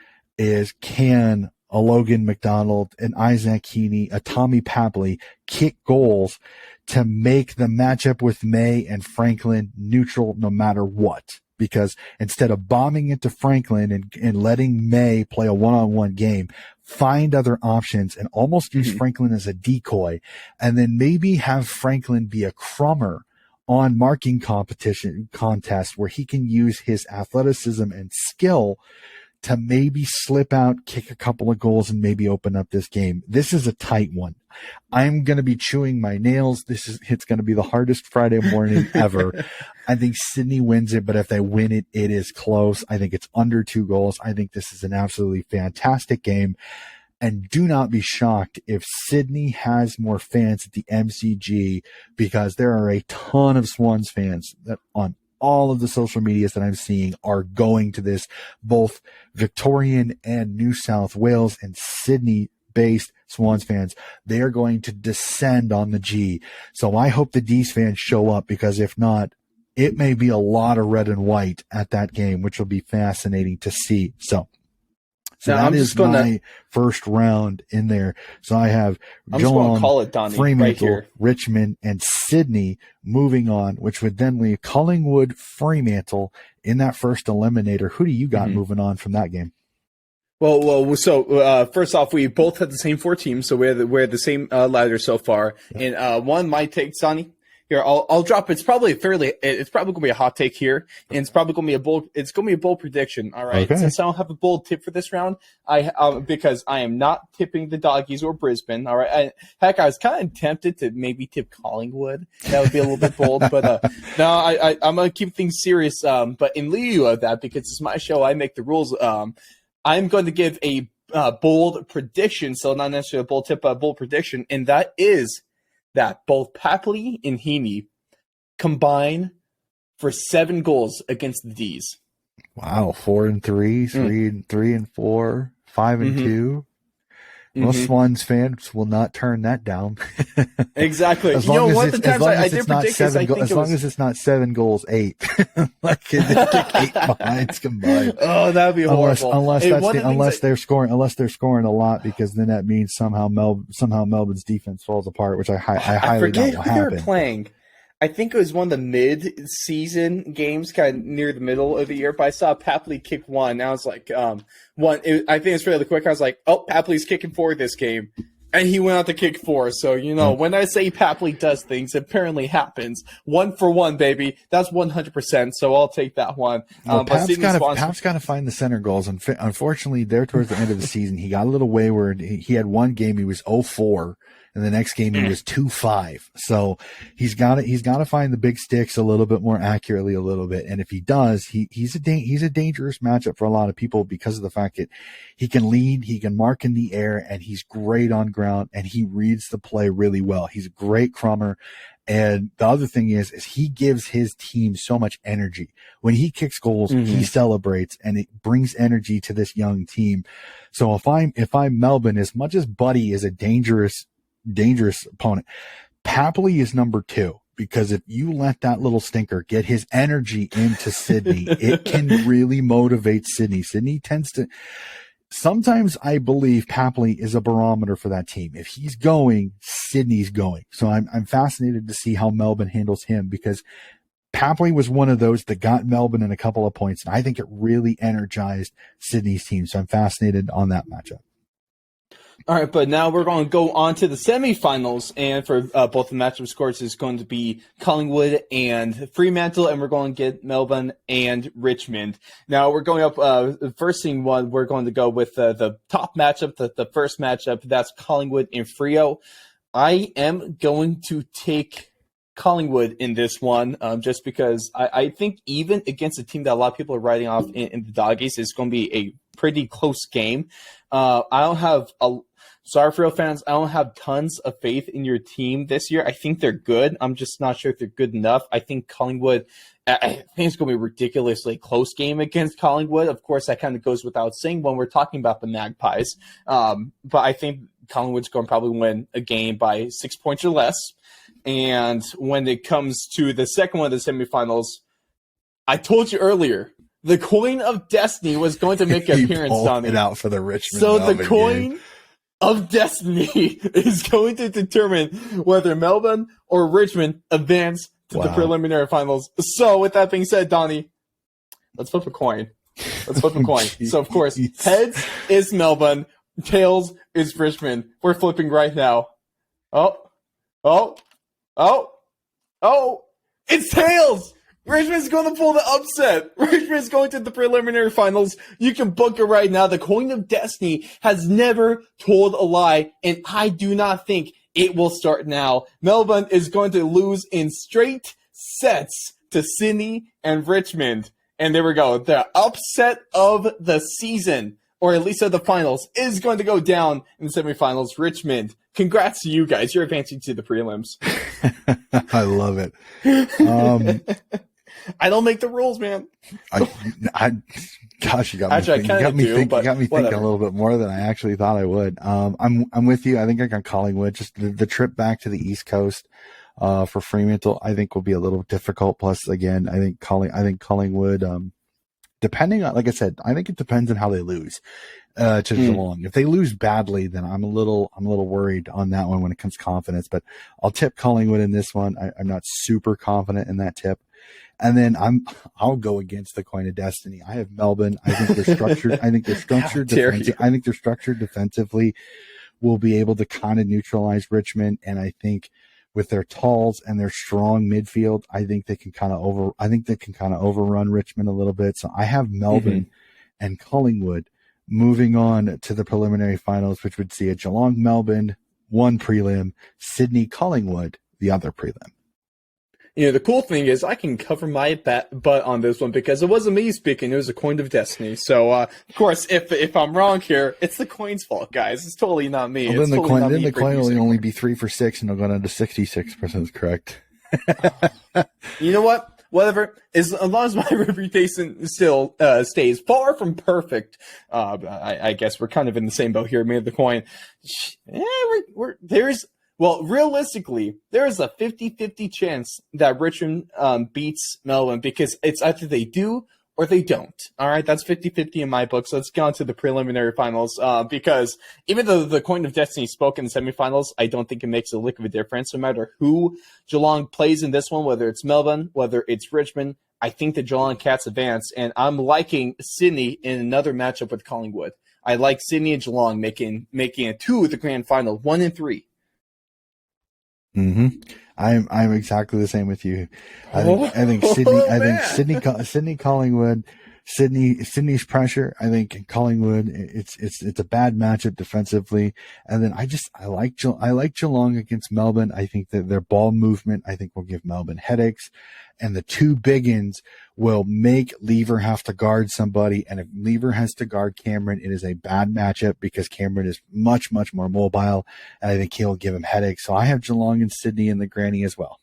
can a Logan McDonald, an Isaac Heaney, a Tommy Papley kick goals to make the matchup with May and Franklin neutral no matter what? Because instead of bombing into Franklin and letting May play a one-on-one game, find other options and almost use Franklin as a decoy, and then maybe have Franklin be a crummer on marking contest where he can use his athleticism and skill to maybe slip out, kick a couple of goals, and maybe open up this game. This is a tight one. I'm going to be chewing my nails. It's going to be the hardest Friday morning ever. I think Sydney wins it, but if they win it, it is close. I think it's under 2 goals. I think this is an absolutely fantastic game. And do not be shocked if Sydney has more fans at the MCG, because there are a ton of Swans fans that on all of the social medias that I'm seeing are going to this, both Victorian and New South Wales and Sydney-based Swans fans. They are going to descend on the G. So I hope the D's fans show up, because if not, it may be a lot of red and white at that game, which will be fascinating to see. So that is my first round in there. So I have Geelong, Fremantle, right, Richmond, and Sydney moving on, which would then leave Collingwood, Fremantle in that first eliminator. Who do you got moving on from that game? Well. So first off, we both had the same 4 teams, so we're the same ladder so far. And one might take Sonny. Here, I'll drop. It's probably gonna be a hot take here, and it's probably gonna be a bold. It's gonna be a bold prediction. All right. Okay. Since I don't have a bold tip for this round, because I am not tipping the Doggies or Brisbane. All right. I was kind of tempted to maybe tip Collingwood. That would be a little bit bold, but no, I'm gonna keep things serious. But in lieu of that, because it's my show, I make the rules. I'm going to give a bold prediction. So not necessarily a bold tip, but a bold prediction, and that is that both Papley and Heaney combine for 7 goals against the D's. Wow, 4-3, 3-4, 5-2. Most Swans fans will not turn that down. Exactly. As long as it's not 7 goals, 8. Like they kick 8 behinds combined. Oh, that'd be horrible. Unless they're scoring a lot, because then that means somehow Melbourne's defense falls apart, which I highly doubt will happen. They were playing. I think it was one of the mid-season games, kind of near the middle of the year. But I saw Papley kick one. And I was like, I think it's fairly quick. I was like, oh, Papley's kicking 4 this game, and he went out to kick 4. So when I say Papley does things, it apparently happens. 1 for 1, baby. That's 100%. So I'll take that one. Well, Pap's got to find the center goals. And unfortunately, there towards the end of the season, he got a little wayward. He had one game he was 0-4. And the next game he was 2-5. So he's got to find the big sticks a little bit more accurately a little bit. And if he does, he's a dangerous matchup for a lot of people because of the fact that he can lead, he can mark in the air, and he's great on ground, and he reads the play really well. He's a great crummer. And the other thing is he gives his team so much energy. When he kicks goals, he celebrates, and it brings energy to this young team. So if I'm Melbourne, as much as Buddy is a dangerous opponent, Papley is number 2, because if you let that little stinker get his energy into Sydney, it can really motivate Sydney. Sydney tends to, sometimes I believe Papley is a barometer for that team. If he's going, Sydney's going. So I'm fascinated to see how Melbourne handles him, because Papley was one of those that got Melbourne in a couple of points, and I think it really energized Sydney's team. So I'm fascinated on that matchup. All right, but now we're going to go on to the semifinals, and for both the matchup scores is going to be Collingwood and Fremantle, and we're going to get Melbourne and Richmond. Now we're going up, first thing one, we're going to go with the top matchup, the first matchup, that's Collingwood and Freo. I am going to take Collingwood in this one, just because I think even against a team that a lot of people are writing off in the Doggies, it's going to be a pretty close game. Sorry, Freo fans, I don't have tons of faith in your team this year. I think they're good. I'm just not sure if they're good enough. I think Collingwood, I think it's going to be a ridiculously close game against Collingwood. Of course, that kind of goes without saying when we're talking about the Magpies. But I think Collingwood's going to probably win a game by 6 points or less. And when it comes to the second one of the semifinals, I told you earlier, the coin of destiny was going to make an appearance on it. Out for the Richmond. So Melbourne the coin game of destiny is going to determine whether Melbourne or Richmond advance to the preliminary finals. So with that being said, Donnie, let's flip a coin. So of course, heads is Melbourne, tails is Richmond. We're flipping right now. Oh, it's tails! Richmond's going to pull the upset. Richmond's going to the preliminary finals. You can book it right now. The coin of destiny has never told a lie, and I do not think it will start now. Melbourne is going to lose in straight sets to Sydney and Richmond. And there we go. The upset of the season, or at least of the finals, is going to go down in the semifinals. Richmond, congrats to you guys. You're advancing to the prelims. I love it. I don't make the rules, man. Gosh, you got me thinking a little bit more than I actually thought I would. I'm with you. I think I got Collingwood. Just the trip back to the East Coast for Fremantle, I think will be a little difficult. Plus, again, I think Collingwood. Depending on, like I said, I think it depends on how they lose to Geelong. If they lose badly, then I'm a little worried on that one when it comes to confidence. But I'll tip Collingwood in this one. I'm not super confident in that tip. And then I'll go against the coin of destiny. I have Melbourne. I think they're structured. Defensively. Will be able to kind of neutralize Richmond. And I think with their talls and their strong midfield, I think they can kind of overrun Richmond a little bit. So I have Melbourne and Collingwood moving on to the preliminary finals, which would see a Geelong Melbourne, one prelim, Sydney Collingwood, the other prelim. You know, the cool thing is I can cover my butt on this one because it wasn't me speaking. It was a coin of destiny. So, of course, if I'm wrong here, it's the coin's fault, guys. It's totally not me. Well, then the coin will only be 3 for 6, and it'll go down to 66% correct. You know what? whatever. As long as my reputation still stays far from perfect, I guess we're kind of in the same boat here. Made the coin. Realistically, there is a 50-50 chance that Richmond beats Melbourne because it's either they do or they don't. All right, that's 50-50 in my book. So let's get on to the preliminary finals because even though the coin of destiny spoke in the semifinals, I don't think it makes a lick of a difference. No matter who Geelong plays in this one, whether it's Melbourne, whether it's Richmond, I think the Geelong Cats advance, and I'm liking Sydney in another matchup with Collingwood. I like Sydney and Geelong making it to the grand final, 1 and 3. Mm-hmm. I'm exactly the same with you. I think Sydney Collingwood, Sydney's pressure. I think Collingwood, it's a bad matchup defensively. And then I like Geelong against Melbourne. I think that their ball movement, I think will give Melbourne headaches. And the two biggins will make Lever have to guard somebody. And if Lever has to guard Cameron, it is a bad matchup because Cameron is much, much more mobile. And I think he'll give him headaches. So I have Geelong and Sydney in the granny as well.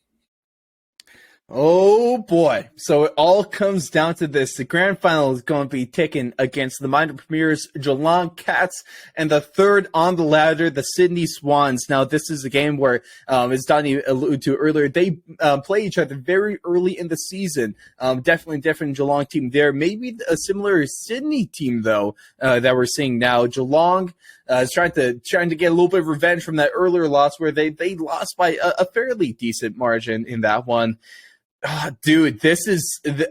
Oh boy. So it all comes down to this. The grand final is going to be taken against the minor premiers, Geelong Cats, and the third on the ladder, the Sydney Swans. Now, this is a game where, as Donnie alluded to earlier, they play each other very early in the season. Definitely different Geelong team there. Maybe a similar Sydney team, though, that we're seeing now. Geelong is trying to get a little bit of revenge from that earlier loss where they lost by a fairly decent margin in that one. Dude,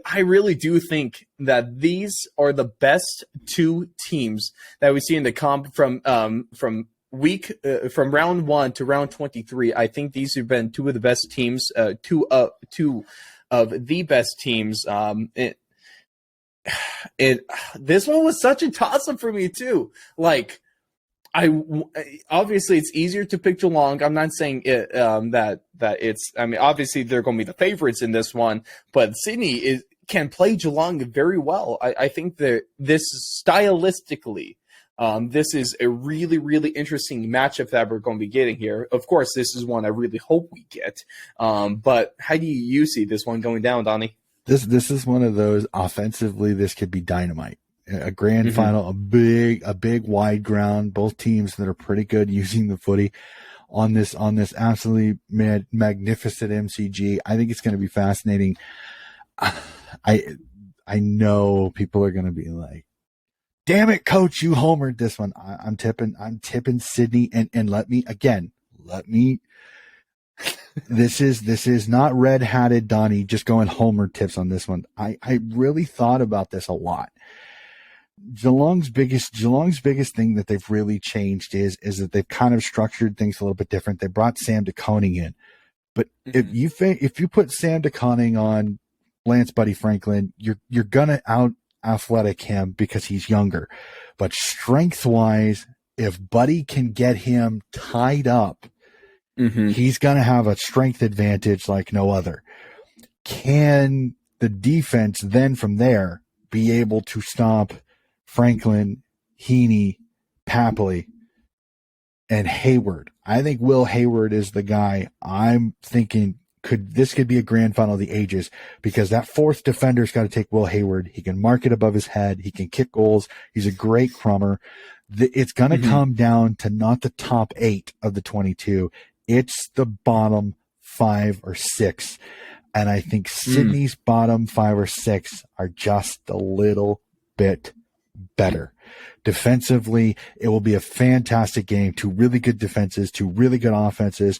I really do think that these are the best two teams that we see in the comp from round 1 to round 23. I think these have been two of the best teams, two of the best teams. This one was such a toss up for me too. Like, obviously it's easier to pick Geelong. I'm not saying it that it's. I mean, obviously they're going to be the favorites in this one, but Sydney can play Geelong very well. I think that this stylistically, this is a really, really interesting matchup that we're going to be getting here. Of course, this is one I really hope we get. But how do you see this one going down, Donnie? This is one of those offensively. This could be dynamite. A grand final, a big wide ground. Both teams that are pretty good using the footy on this absolutely magnificent MCG. I think it's going to be fascinating. I know people are going to be like, "Damn it, coach, you homered this one." I'm tipping Sydney, and let me. This is not red-hatted Donnie just going homer tips on this one. I really thought about this a lot. Geelong's biggest thing that they've really changed is that they've kind of structured things a little bit different. They brought Sam DeConing in, but if you put Sam DeConing on Lance Buddy Franklin, you're gonna out athletic him because he's younger. But strength wise, if Buddy can get him tied up, he's gonna have a strength advantage like no other. Can the defense then from there be able to stop Franklin, Heaney, Papley, and Hayward? I think Will Hayward is the guy I'm thinking could be a grand final of the ages because that fourth defender's got to take Will Hayward. He can mark it above his head. He can kick goals. He's a great crummer. It's going to come down to not the top 8 of the 22. It's the bottom 5 or 6. And I think Sydney's bottom 5 or 6 are just a little bit better. Defensively, it will be a fantastic game. 2 really good defenses, 2 really good offenses,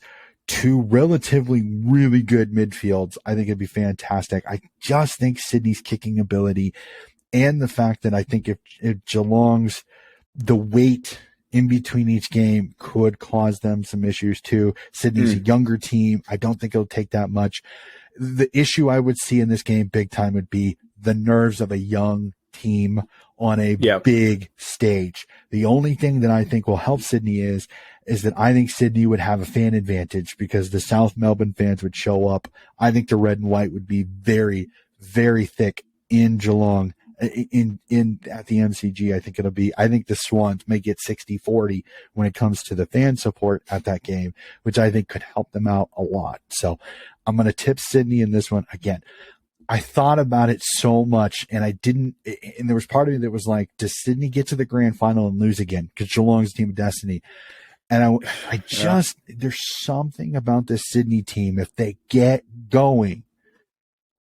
2 relatively really good midfields. I think it'd be fantastic. I just think Sydney's kicking ability and the fact that I think if Geelong's the weight in between each game could cause them some issues too. Sydney's a younger team. I don't think it'll take that much. The issue I would see in this game big time would be the nerves of a young team on a big stage. The only thing that I think will help Sydney is that I think Sydney would have a fan advantage because the South Melbourne fans would show up. I think the red and white would be very, very thick in Geelong in at the MCG. I think the Swans may get 60-40 when it comes to the fan support at that game, which I think could help them out a lot. So I'm going to tip Sydney in this one. Again, I thought about it so much, and and there was part of me that was like, does Sydney get to the grand final and lose again? Because Geelong's a team of destiny. And there's something about this Sydney team. If they get going,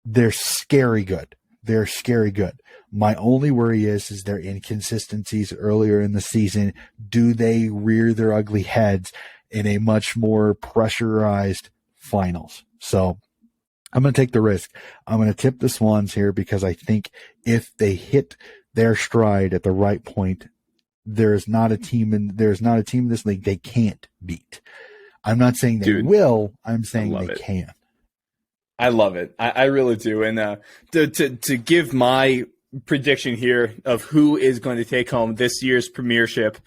they're scary good. They're scary good. My only worry is their inconsistencies earlier in the season. Do they rear their ugly heads in a much more pressurized finals? So I'm going to take the risk. I'm going to tip the Swans here because I think if they hit their stride at the right point, there's not a team in this league they can't beat. I'm not saying they will. I'm saying they can. I love it. I really do. And to give my prediction here of who is going to take home this year's premiership,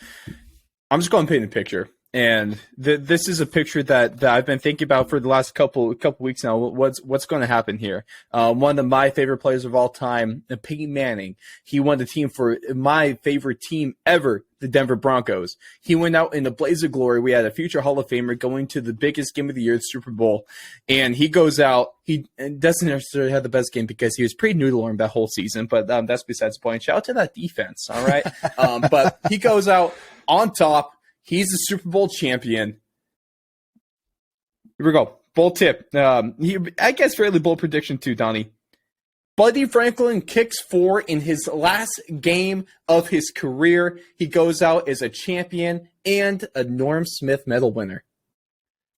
I'm just going to paint a picture. And this is a picture that I've been thinking about for the last couple weeks now. What's going to happen here? One of my favorite players of all time, Peyton Manning. He won the team for my favorite team ever, the Denver Broncos. He went out in a blaze of glory. We had a future Hall of Famer going to the biggest game of the year, the Super Bowl, and he goes out. He doesn't necessarily have the best game because he was pretty noodle-armed that whole season, but that's besides the point. Shout out to that defense, all right? But he goes out on top. He's the Super Bowl champion. Here we go. Bold tip. I guess fairly bold prediction too, Donnie. Buddy Franklin kicks 4 in his last game of his career. He goes out as a champion and a Norm Smith medal winner.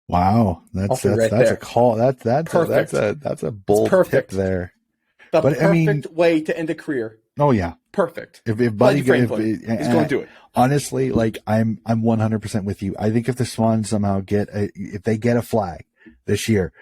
Wow, that's a call. That's a bold tip there. The perfect way to end a career. Oh yeah, perfect. If Buddy Franklin is going to do it. Honestly, like I'm 100% with you. I think if the Swans somehow if they get a flag this year,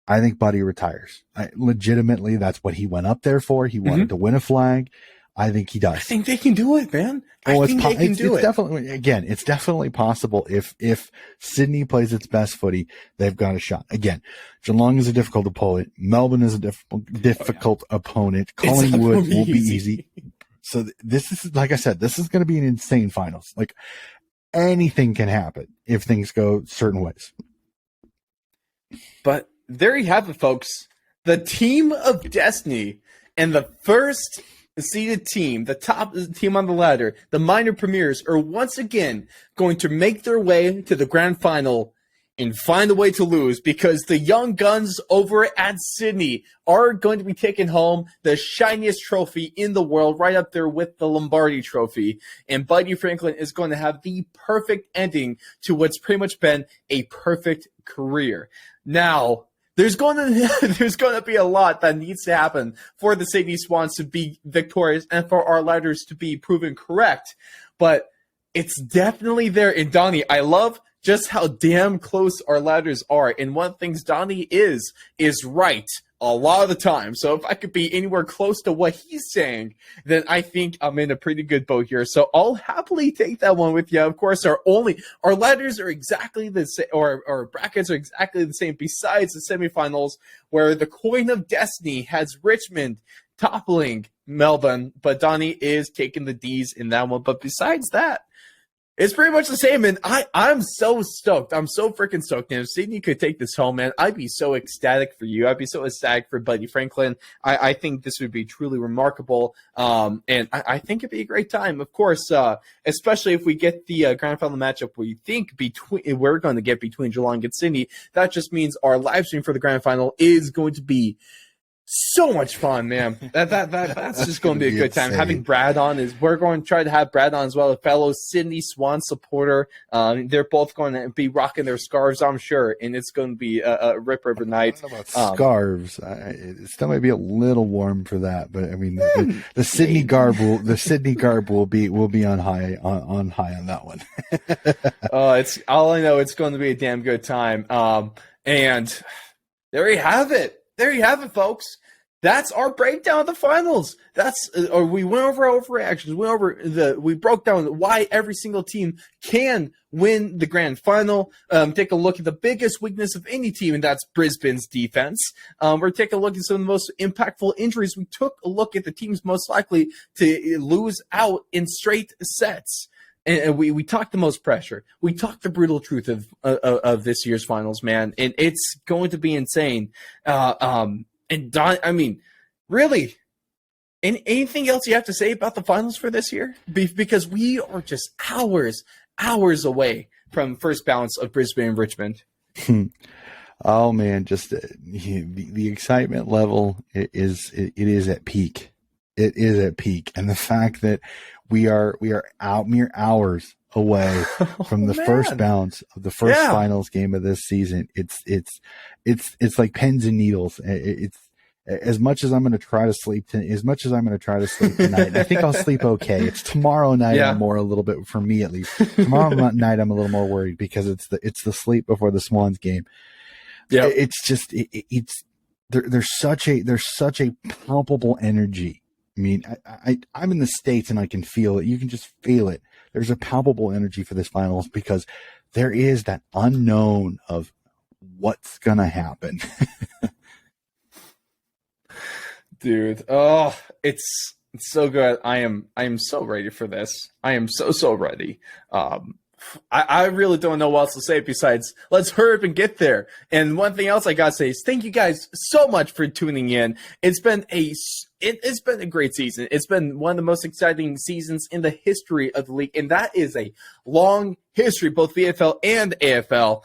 I think Buddy retires. Legitimately, that's what he went up there for. He wanted to win a flag. I think he does. I think they can do it, man. I think they can do it. It's definitely possible. If Sydney plays its best footy, they've got a shot. Again, Geelong is a difficult opponent. Melbourne is a difficult opponent. Collingwood will be easy. So this is, like I said, this is going to be an insane finals. Like anything can happen if things go certain ways. But there you have it, folks. The team of destiny and the first seeded team, the top team on the ladder, the minor premiers, are once again going to make their way to the grand final and find a way to lose, because the young guns over at Sydney are going to be taking home the shiniest trophy in the world, right up there with the Lombardi Trophy. And Buddy Franklin is going to have the perfect ending to what's pretty much been a perfect career. Now, there's going to be a lot that needs to happen for the Sydney Swans to be victorious and for our ladders to be proven correct. But it's definitely there. And Donnie, I love just how damn close our ladders are. And one of the things Donnie is right a lot of the time. So if I could be anywhere close to what he's saying, then I think I'm in a pretty good boat here. So I'll happily take that one with you. Of course, our ladders are exactly the same, or brackets are exactly the same, besides the semifinals, where the coin of destiny has Richmond toppling Melbourne, but Donnie is taking the D's in that one. But besides that, it's pretty much the same, and I'm so stoked. I'm so freaking stoked. And if Sydney could take this home, man, I'd be so ecstatic for you. I'd be so ecstatic for Buddy Franklin. I think this would be truly remarkable, and I think it'd be a great time. Of course, especially if we get the grand final matchup we're going to get between Geelong and Sydney. That just means our live stream for the grand final is going to be so much fun, man. That's just going to be a good time. Insane. Having Brad on we're going to try to have Brad on as well, a fellow Sydney Swan supporter. They're both going to be rocking their scarves, I'm sure, and it's going to be a rip river night. I don't know about scarves. It still might be a little warm for that, but I mean, the Sydney garb will be on high on that one. It's all I know. It's going to be a damn good time. And there you have it. There you have it, folks. That's our breakdown of the finals. We went over our overreactions. We broke down why every single team can win the grand final. Take a look at the biggest weakness of any team, and that's Brisbane's defense. We're taking a look at some of the most impactful injuries. We took a look at the teams most likely to lose out in straight sets. And we talked the most pressure. We talked the brutal truth of this year's finals, man. And it's going to be insane. And Don, I mean, Really? Anything else you have to say about the finals for this year? Because we are just hours away from first bounce of Brisbane and Richmond. Oh man, just the excitement level is at peak. It is at peak, and the fact that we are out mere hours away from the first bounce of the first finals game of this season. It's like pins and needles. It's as much as I'm going to try to sleep tonight. I think I'll sleep okay. It's tomorrow night. I'm more a little bit, for me at least. Tomorrow night I'm a little more worried because it's the sleep before the Swans game. Yeah, it's just there's such a palpable energy. I mean, I'm in the States and I can feel it. You can just feel it. There's a palpable energy for this finals because there is that unknown of what's gonna happen. Dude, oh, it's so good. I am so ready for this. I am so ready. I really don't know what else to say besides let's hurry up and get there. And one thing else I gotta say is thank you guys so much for tuning in. It's been a great season. It's been one of the most exciting seasons in the history of the league, and that is a long history, both VFL and AFL.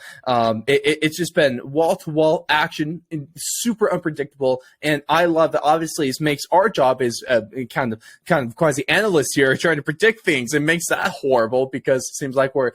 It's just been wall-to-wall action and super unpredictable, and I love that. Obviously, it makes our job as kind of quasi-analysts here trying to predict things. It makes that horrible because it seems like we're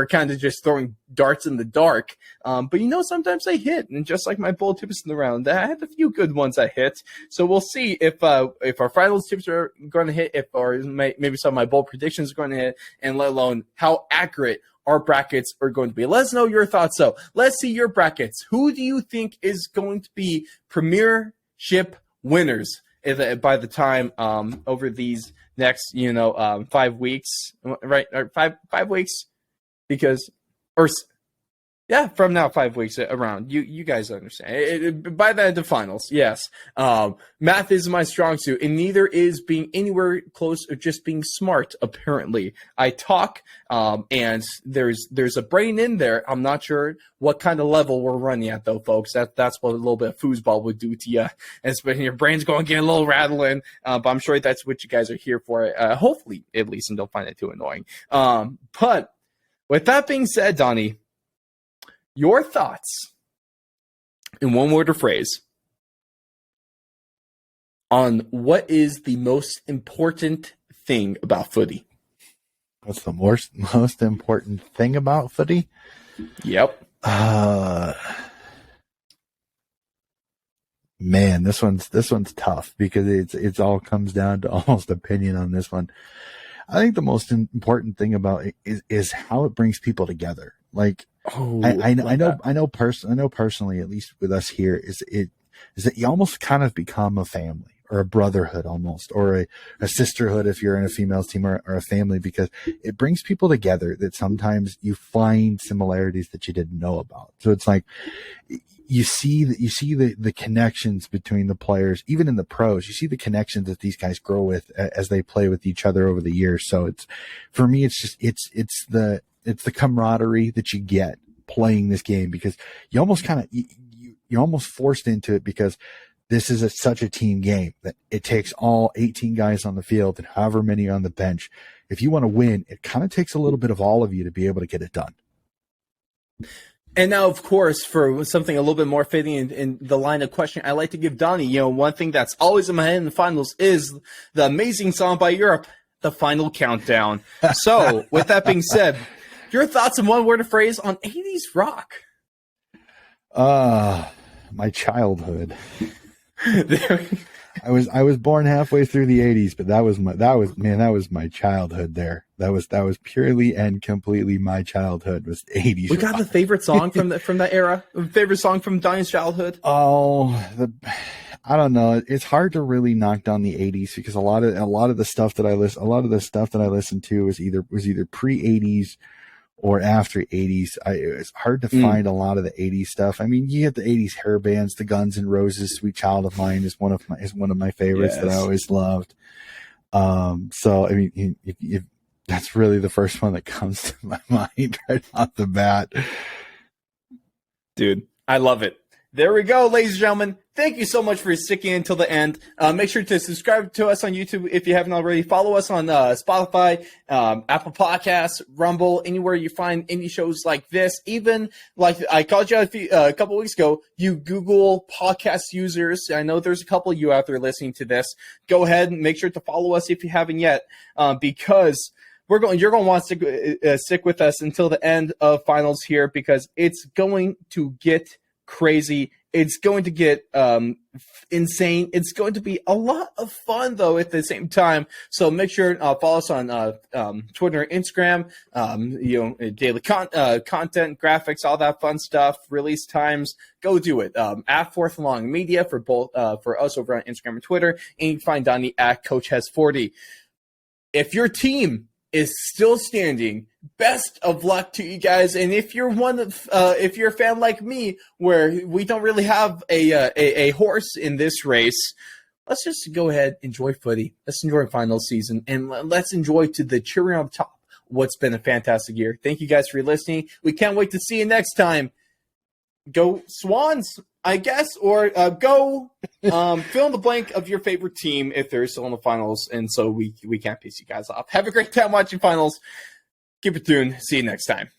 kind of just throwing darts in the dark. But sometimes they hit, and just like my bold tips in the round, I had a few good ones that hit. So we'll see if our finals tips are going to hit, maybe some of my bold predictions are going to hit, and let alone how accurate our brackets are going to be. Let us know your thoughts. So let's see your brackets. Who do you think is going to be premiership winners by the time over these next 5 weeks, right? Or 5 weeks, from now 5 weeks around. You guys understand. By the end of finals, yes. Math is my strong suit, and neither is being anywhere close or just being smart, apparently. I talk, and there's a brain in there. I'm not sure what kind of level we're running at, though, folks. That's what a little bit of foosball would do to you. And your brain's going to get a little rattling, but I'm sure that's what you guys are here for, hopefully, at least, and don't find it too annoying. But with that being said, Donnie, your thoughts in one word or phrase on what is the most important thing about footy? What's the most important thing about footy? Yep. Man, this one's tough because it's all comes down to almost opinion on this one. I think the most important thing about it is how it brings people together. Like, I know personally, at least with us here, is that you almost kind of become a family or a brotherhood almost, or a sisterhood if you're in a females team, or a family, because it brings people together that sometimes you find similarities that you didn't know about. So it's like you see the connections between the players, even in the pros. You see the connections that these guys grow with as they play with each other over the years. So it's, for me, it's the camaraderie that you get playing this game, because you almost you're almost forced into it, because this is such a team game that it takes all 18 guys on the field and however many on the bench. If you want to win, it kind of takes a little bit of all of you to be able to get it done. And now, of course, for something a little bit more fitting in the line of question, I like to give Donnie, one thing that's always in my head in the finals is the amazing song by Europe, The Final Countdown. So, with that being said, your thoughts in one word or phrase on 80s rock? My childhood. I was born halfway through the 80s, but that was my childhood there. That was purely and completely my childhood, was 80s. We got the favorite song from that era. Favorite song from Donnie's childhood. I don't know. It's hard to really knock down the 80s, because a lot of the stuff that I listened to was either pre-80s or after 80s. It's hard to find a lot of the 80s stuff. I mean, you get the 80s hair bands, the Guns N' Roses, Sweet Child of Mine is one of my favorites. Yes. That I always loved. So I mean, if that's really the first one that comes to my mind right off the bat. Dude, I love it. There we go, ladies and gentlemen. Thank you so much for sticking until the end. Make sure to subscribe to us on YouTube if you haven't already. Follow us on Spotify, Apple Podcasts, Rumble, anywhere you find indie shows like this. Even like I called you out a couple weeks ago, you Google podcast users. I know there's a couple of you out there listening to this. Go ahead and make sure to follow us if you haven't yet, because you're going to want to stick with us until the end of finals here, because it's going to get crazy. It's going to get insane. It's going to be a lot of fun, though, at the same time. So make sure follow us on Twitter and Instagram. Daily content, graphics, all that fun stuff. Release times. Go do it. At Fourth and Long Media for both for us over on Instagram and Twitter, and you can find Donnie at Coach Has 40. If your team is still standing, best of luck to you guys. And if you're if you're a fan like me, where we don't really have a horse in this race, let's just go ahead, enjoy footy. Let's enjoy final season, and let's enjoy to the cherry on top what's been a fantastic year. Thank you guys for listening. We can't wait to see you next time. Go Swans, I guess, or go fill in the blank of your favorite team if they're still in the finals, and so we can't piss you guys off. Have a great time watching finals. Keep it tuned. See you next time.